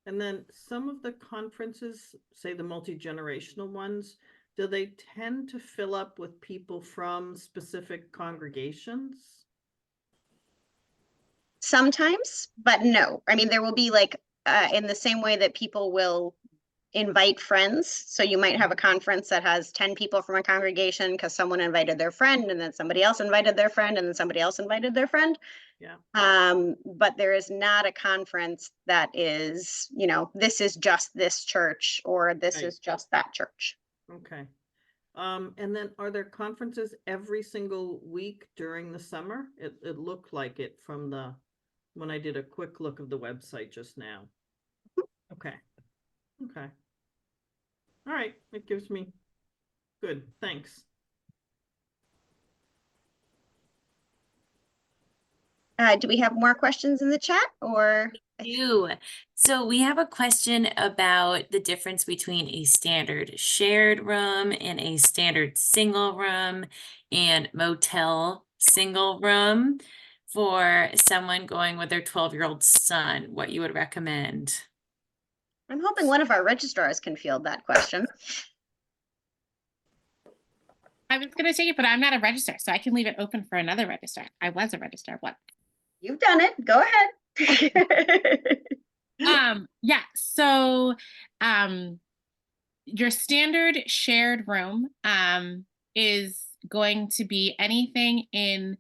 And then some of the conferences, say the multi-generational ones, do they tend to fill up with people from specific congregations? Sometimes, but no. I mean, there will be like, in the same way that people will invite friends. So you might have a conference that has 10 people from a congregation because someone invited their friend and then somebody else invited their friend and then somebody else invited their friend. But there is not a conference that is, you know, this is just this church or this is just that church. Okay. And then are there conferences every single week during the summer? It looked like it from when I did a quick look of the website just now. Okay. Okay. All right. It gives me good. Thanks. Do we have more questions in the chat or? So we have a question about the difference between a standard shared room and a standard single room and motel single room for someone going with their 12-year-old son, what you would recommend. I'm hoping one of our registrars can field that question. I was going to take it, but I'm not a registrar, so I can leave it open for another registrar. I was a registrar. What? You've done it. Go ahead. Yeah. So, your standard shared room, is going to be anything in,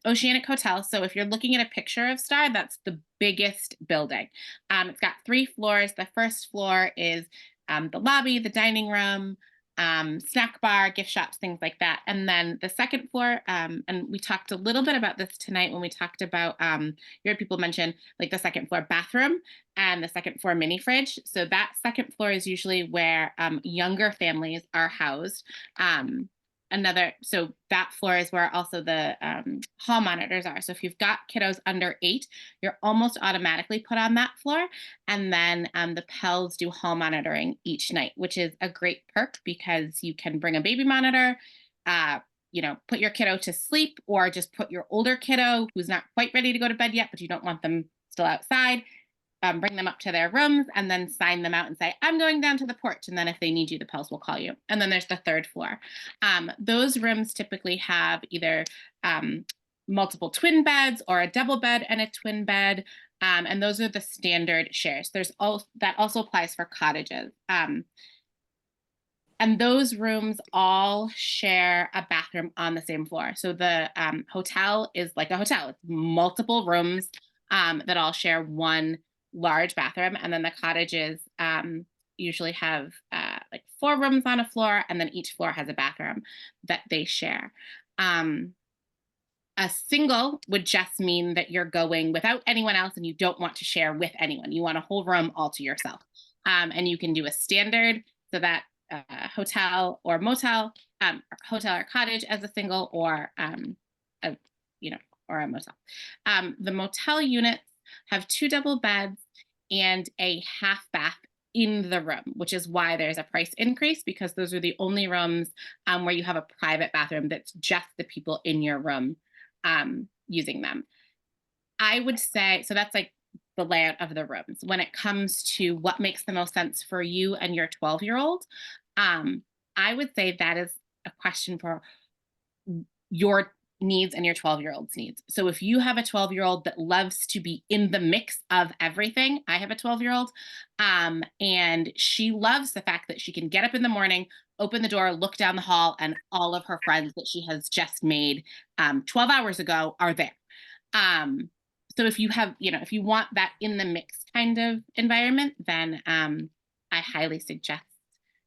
Oceanic Hotel. So if you're looking at a picture of Star, that's the biggest building. It's got 3 floors. The first floor is, the lobby, the dining room, snack bar, gift shops, things like that. And then the second floor, and we talked a little bit about this tonight when we talked about, you heard people mention like the second floor bathroom and the second floor mini fridge. So that second floor is usually where younger families are housed. So that floor is where also the hall monitors are. So if you've got kiddos under 8, you're almost automatically put on that floor. And then the Pels do hall monitoring each night, which is a great perk because you can bring a baby monitor, put your kiddo to sleep, or just put your older kiddo who's not quite ready to go to bed yet, but you don't want them still outside. Bring them up to their rooms and then sign them out and say, I'm going down to the porch. And then if they need you, the Pels will call you. And then there's the third floor. Those rooms typically have either multiple twin beds or a double bed and a twin bed. And those are the standard shares. That also applies for cottages. And those rooms all share a bathroom on the same floor. So the hotel is like a hotel. It's multiple rooms that all share one large bathroom, and then the cottages usually have like 4 rooms on a floor, and then each floor has a bathroom that they share. A single would just mean that you're going without anyone else and you don't want to share with anyone. You want a whole room all to yourself. And you can do a standard, so that hotel or motel, hotel or cottage as a single, or or a motel. The motel units have 2 double beds and a half bath in the room, which is why there's a price increase, because those are the only rooms where you have a private bathroom that's just the people in your room using them. I would say, so that's like the layout of the rooms. When it comes to what makes the most sense for you and your 12-year-old, I would say that is a question for your needs and your 12-year-old's needs. So if you have a 12-year-old that loves to be in the mix of everything, I have a 12-year-old, and she loves the fact that she can get up in the morning, open the door, look down the hall, and all of her friends that she has just made 12 hours ago are there. So if you have, if you want that in the mix kind of environment, then I highly suggest,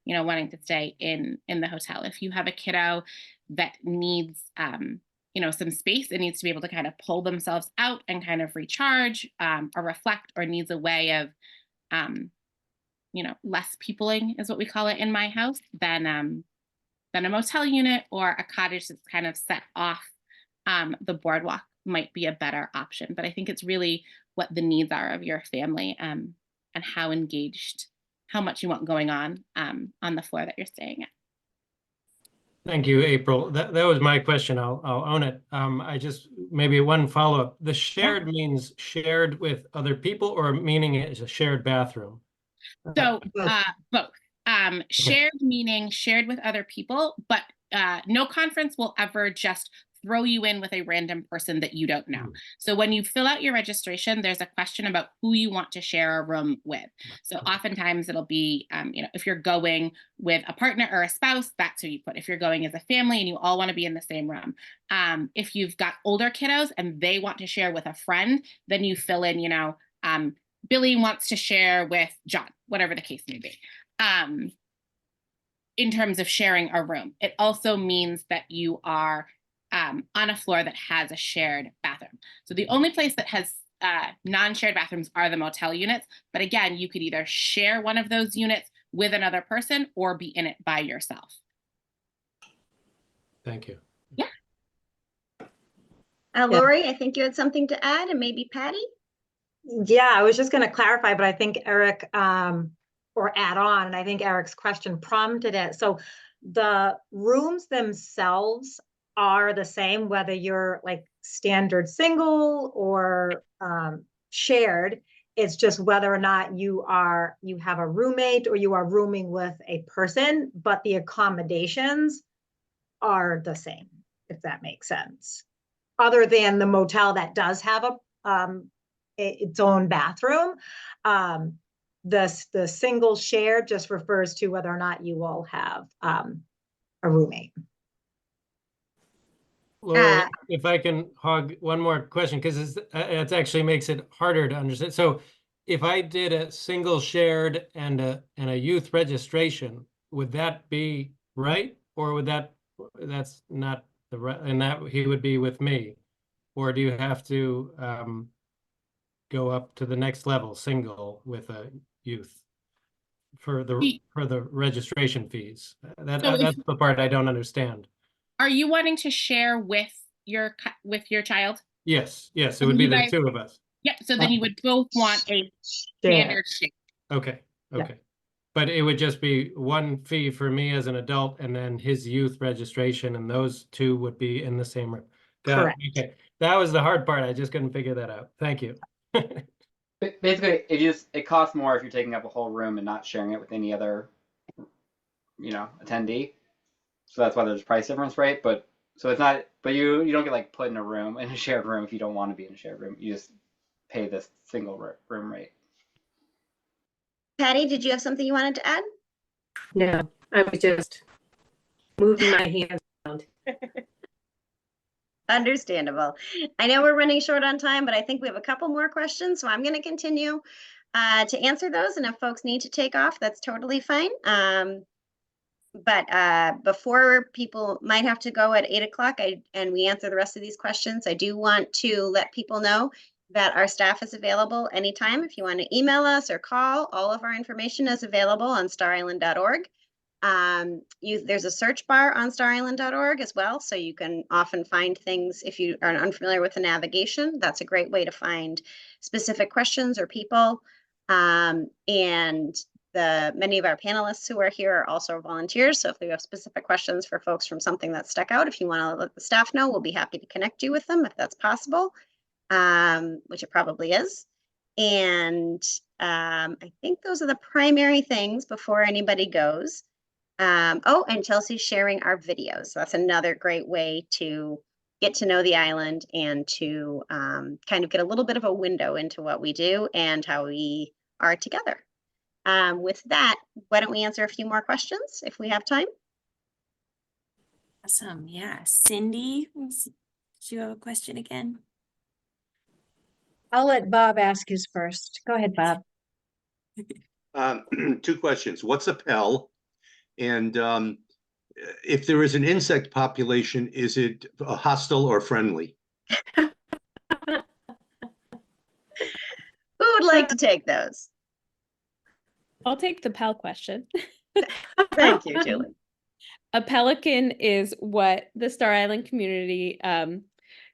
wanting to stay in the hotel. If you have a kiddo that needs, some space, it needs to be able to kind of pull themselves out and kind of recharge or reflect, or needs a way of, less peopling is what we call it in my house, then a motel unit or a cottage that's kind of set off the boardwalk might be a better option. But I think it's really what the needs are of your family and how engaged, how much you want going on the floor that you're staying at. Thank you, April. That was my question. I'll own it. I just, maybe one follow-up. The shared means shared with other people, or meaning it is a shared bathroom? So both. Shared meaning shared with other people, but no conference will ever just throw you in with a random person that you don't know. So when you fill out your registration, there's a question about who you want to share a room with. So oftentimes it'll be, if you're going with a partner or a spouse, that's who you put. If you're going as a family and you all want to be in the same room. If you've got older kiddos and they want to share with a friend, then you fill in, Billy wants to share with John, whatever the case may be. In terms of sharing a room, it also means that you are on a floor that has a shared bathroom. So the only place that has non-shared bathrooms are the motel units. But again, you could either share one of those units with another person or be in it by yourself. Thank you. Yeah. Lori, I think you had something to add, and maybe Patty? Yeah, I was just going to clarify, but I think Eric, or add on, and I think Eric's question prompted it. So the rooms themselves are the same, whether you're like standard single or shared. It's just whether or not you have a roommate or you are rooming with a person, but the accommodations are the same, if that makes sense. Other than the motel that does have its own bathroom, the single share just refers to whether or not you all have a roommate. Laura, if I can hog one more question, because it actually makes it harder to understand. So if I did a single shared and a youth registration, would that be right? Or would that's not the right, and that he would be with me? Or do you have to go up to the next level, single with a youth for the registration fees? That's the part I don't understand. Are you wanting to share with your child? Yes, it would be the two of us. Yep. So then you would both want a standard share. Okay. But it would just be one fee for me as an adult, and then his youth registration, and those two would be in the same room. Correct. Okay. That was the hard part. I just couldn't figure that out. Thank you. Basically, it costs more if you're taking up a whole room and not sharing it with any other, attendee. So that's why there's a price difference, right? But so it's not. But you don't get like put in a shared room if you don't want to be in a shared room. You just pay this single room rate. Patty, did you have something you wanted to add? No, I was just moving my hands around. Understandable. I know we're running short on time, but I think we have a couple more questions, so I'm going to continue to answer those. And if folks need to take off, that's totally fine. But before people might have to go at 8 o'clock and we answer the rest of these questions, I do want to let people know that our staff is available anytime. If you want to email us or call, all of our information is available on starisland.org. There's a search bar on starisland.org as well, so you can often find things if you are unfamiliar with the navigation. That's a great way to find specific questions or people. And many of our panelists who are here are also volunteers. So if you have specific questions for folks from something that stuck out, if you want to let the staff know, we'll be happy to connect you with them if that's possible, which it probably is. And I think those are the primary things before anybody goes. Oh, and Chelsea's sharing our videos. So that's another great way to get to know the island and to kind of get a little bit of a window into what we do and how we are together. With that, why don't we answer a few more questions if we have time? Awesome. Yeah. Cindy, do you have a question again? I'll let Bob ask his first. Go ahead, Bob. Two questions. What's a Pell? And if there is an insect population, is it hostile or friendly? Who would like to take those? I'll take the Pell question. Thank you, Julie. A pelican is what the Star Island community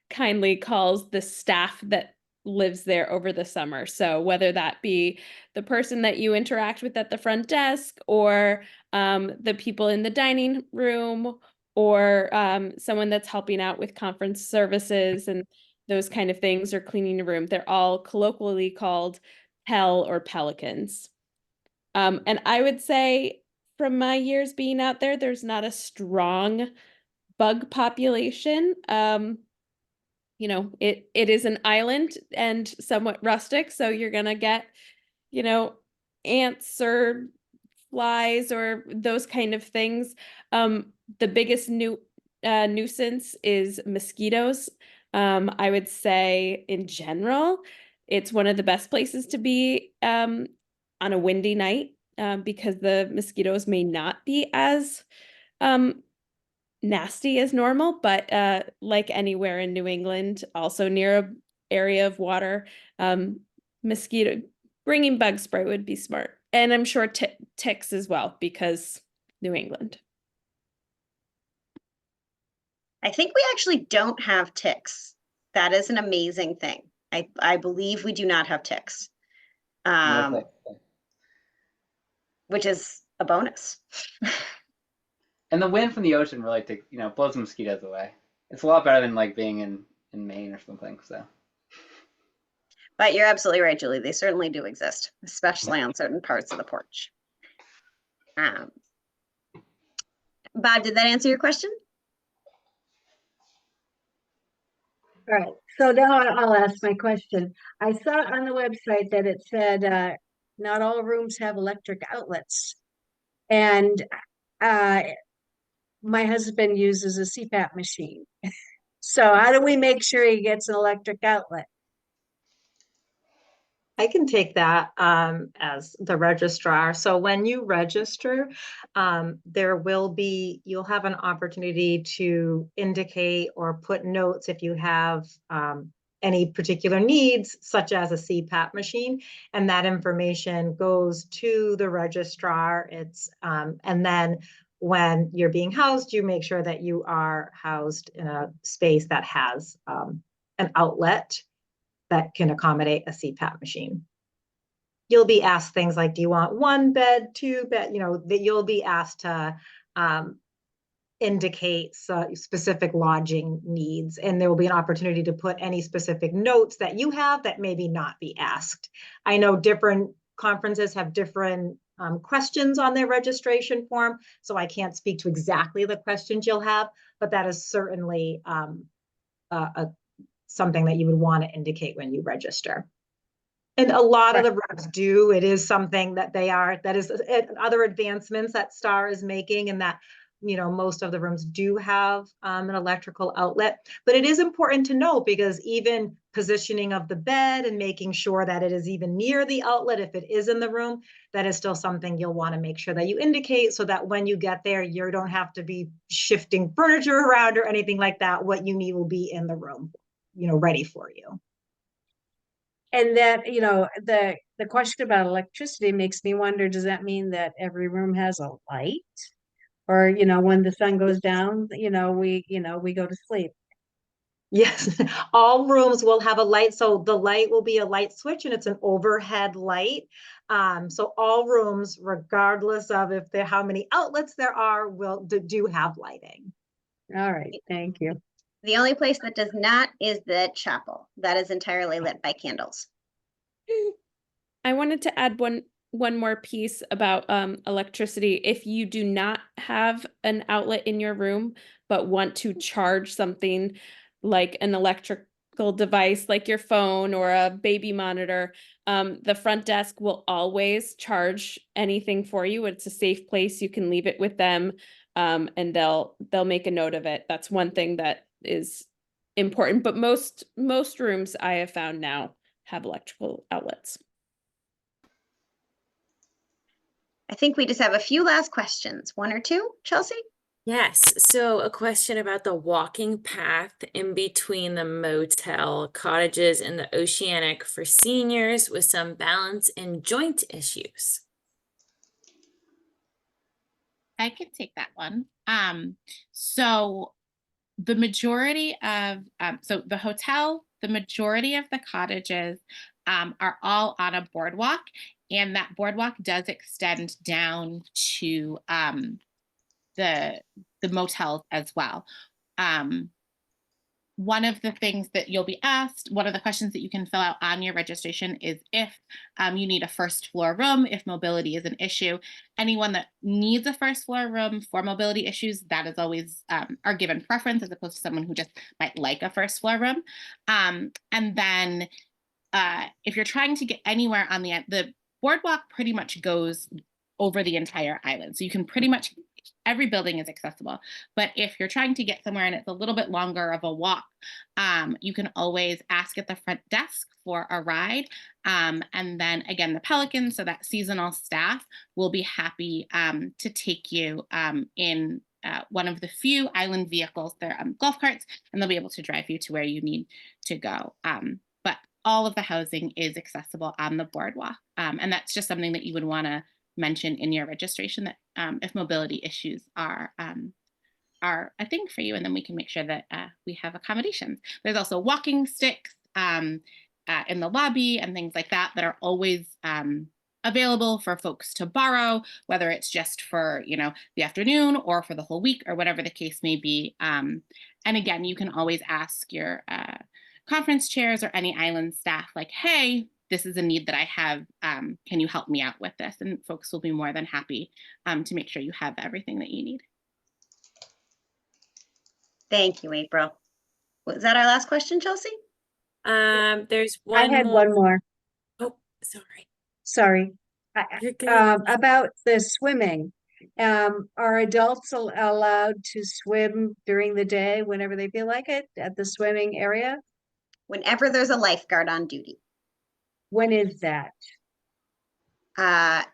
kindly calls the staff that lives there over the summer. So whether that be the person that you interact with at the front desk, or the people in the dining room, or someone that's helping out with conference services and those kind of things, or cleaning the room, they're all colloquially called Pell or pelicans. And I would say from my years being out there, there's not a strong bug population. You know, it is an island and somewhat rustic, so you're gonna get, you know, ants or flies or those kind of things. The biggest nuisance is mosquitoes. I would say in general, it's one of the best places to be on a windy night, because the mosquitoes may not be as nasty as normal, but like anywhere in New England, also near a area of water, mosquito bringing bug spray would be smart. And I'm sure ticks as well, because New England. I think we actually don't have ticks. That is an amazing thing. I believe we do not have ticks, which is a bonus. And the wind from the ocean really takes, blows the mosquitoes away. It's a lot better than like being in Maine or something. So. But you're absolutely right, Julie. They certainly do exist, especially on certain parts of the porch. Bob, did that answer your question? All right, so now I'll ask my question. I saw on the website that it said not all rooms have electric outlets. And my husband uses a CPAP machine. So how do we make sure he gets an electric outlet? I can take that as the registrar. So when you register, you'll have an opportunity to indicate or put notes if you have any particular needs, such as a CPAP machine, and that information goes to the registrar. And then when you're being housed, you make sure that you are housed in a space that has an outlet that can accommodate a CPAP machine. You'll be asked things like, do you want 1 bed, 2 bed, that you'll be asked to indicate specific lodging needs. And there will be an opportunity to put any specific notes that you have that maybe not be asked. I know different conferences have different questions on their registration form, so I can't speak to exactly the questions you'll have, but that is certainly something that you would want to indicate when you register. And a lot of the rooms do. It is something that that is other advancements that STAR is making, and that, most of the rooms do have an electrical outlet. But it is important to know, because even positioning of the bed and making sure that it is even near the outlet, if it is in the room, that is still something you'll want to make sure that you indicate, so that when you get there, you don't have to be shifting furniture around or anything like that. What you need will be in the room, ready for you. And that, the question about electricity makes me wonder, does that mean that every room has a light? Or, when the sun goes down, we go to sleep? Yes, all rooms will have a light. So the light will be a light switch, and it's an overhead light. So all rooms, regardless of how many outlets there are, do have lighting. All right, thank you. The only place that does not is the chapel. That is entirely lit by candles. I wanted to add one more piece about electricity. If you do not have an outlet in your room, but want to charge something like an electrical device like your phone or a baby monitor, the front desk will always charge anything for you. It's a safe place. You can leave it with them, and they'll make a note of it. That's one thing that is important. But most rooms I have found now have electrical outlets. I think we just have a few last questions. One or two, Chelsea? Yes, so a question about the walking path in between the motel, cottages, and the Oceanic for seniors with some balance and joint issues. I can take that one. So the majority of, so the hotel, the majority of the cottages are all on a boardwalk, and that boardwalk does extend down to the motels as well. One of the things that you'll be asked, one of the questions that you can fill out on your registration is if you need a first floor room, if mobility is an issue. Anyone that needs a first floor room for mobility issues, that is always are given preference as opposed to someone who just might like a first floor room. And then if you're trying to get anywhere on the boardwalk pretty much goes over the entire island. So you can pretty much, every building is accessible. But if you're trying to get somewhere and it's a little bit longer of a walk, you can always ask at the front desk for a ride. And then again, the Pelicans, so that seasonal staff, will be happy to take you in one of the few island vehicles. They're golf carts, and they'll be able to drive you to where you need to go. But all of the housing is accessible on the boardwalk. And that's just something that you would want to mention in your registration, that if mobility issues are a thing for you, and then we can make sure that we have accommodations. There's also walking sticks in the lobby and things like that are always available for folks to borrow, whether it's just for the afternoon or for the whole week or whatever the case may be. And again, you can always ask your conference chairs or any island staff, like, hey, this is a need that I have. Can you help me out with this? And folks will be more than happy to make sure you have everything that you need. Thank you, April. Was that our last question, Chelsea? There's I one had more. one more. Oh, sorry. Sorry. You're good. About the swimming. Are adults allowed to swim during the day whenever they feel like it at the swimming area? Whenever there's a lifeguard on duty. When is that?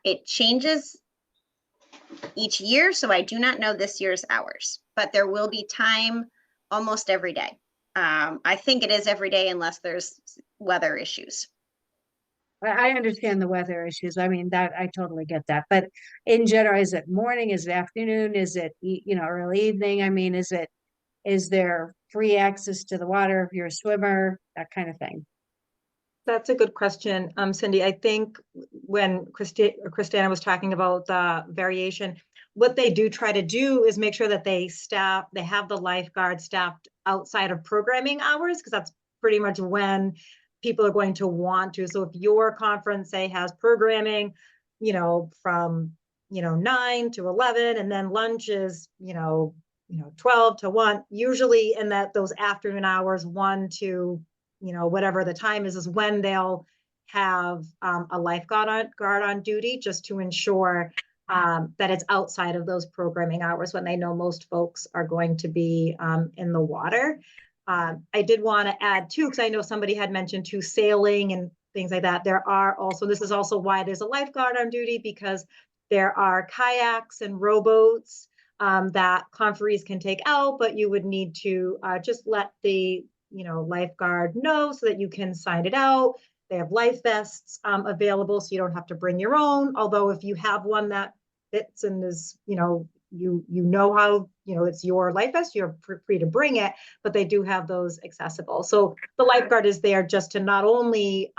It changes each year, so I do not know this year's hours, but there will be time almost every day. I think it is every day unless there's weather issues. I understand the weather issues. I mean, that I totally get that. But in general, is it morning? Is it afternoon? Is it, early evening? I mean, is there free access to the water if you're a swimmer? That kind of thing. That's a good question, Cindy. I think when Christiana was talking about the variation, what they do try to do is make sure that they have the lifeguard staffed outside of programming hours, because that's pretty much when people are going to want to. So if your conference, say, has programming, from 9 to 11, and then lunch is 12 to 1, usually in those afternoon hours, 1 to whatever the time is when they'll have a lifeguard on duty, just to ensure that it's outside of those programming hours when they know most folks are going to be in the water. I did want to add too, because I know somebody had mentioned too, sailing and things like that. This is also why there's a lifeguard on duty, because there are kayaks and rowboats that conferees can take out, but you would need to just let the lifeguard know so that you can sign it out. They have life vests available, so you don't have to bring your own. Although if you have one that fits and is, how, it's your life vest, you're free to bring it, but they do have those accessible. So the lifeguard is there just to not only,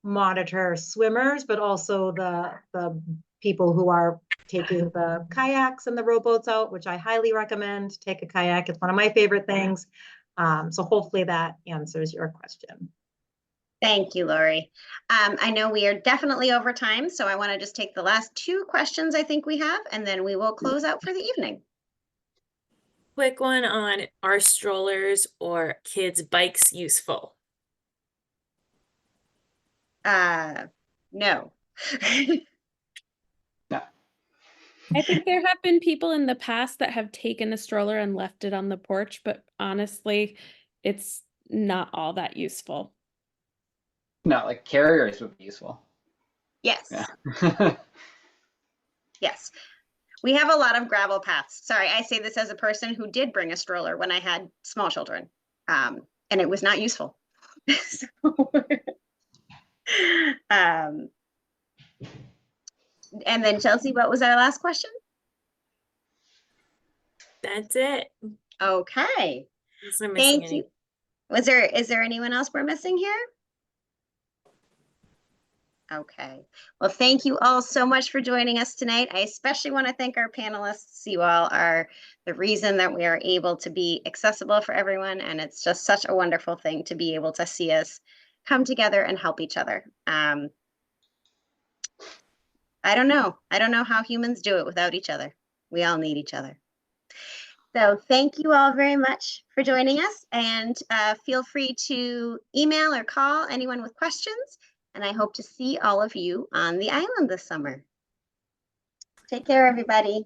monitor swimmers, but also the people who are taking the kayaks and the rowboats out, which I highly recommend. Take a kayak. It's one of my favorite things. So hopefully that answers your question. Thank you, Lori. I know we are definitely over time, so I want to just take the last 2 questions I think we have, and then we will close out for the evening. Quick one on, are strollers or kids' bikes useful? No. I think there have been people in the past that have taken a stroller and left it on the porch, but honestly, it's not all that useful. No, like carriers would be useful. Yes. Yeah. Yes. We have a lot of gravel paths. Sorry, I say this as a person who did bring a stroller when I had small children, and it was not useful. So, and then Chelsea, what was our last question? That's it. Okay. Unless I'm missing Thank any. you. Is there anyone else we're missing here? Okay. Well, thank you all so much for joining us tonight. I especially want to thank our panelists. You all are the reason that we are able to be accessible for everyone. And it's just such a wonderful thing to be able to see us come together and help each other. I don't know. I don't know how humans do it without each other. We all need each other. So thank you all very much for joining us, and feel free to email or call anyone with questions. And I hope to see all of you on the island this summer. Take care, everybody.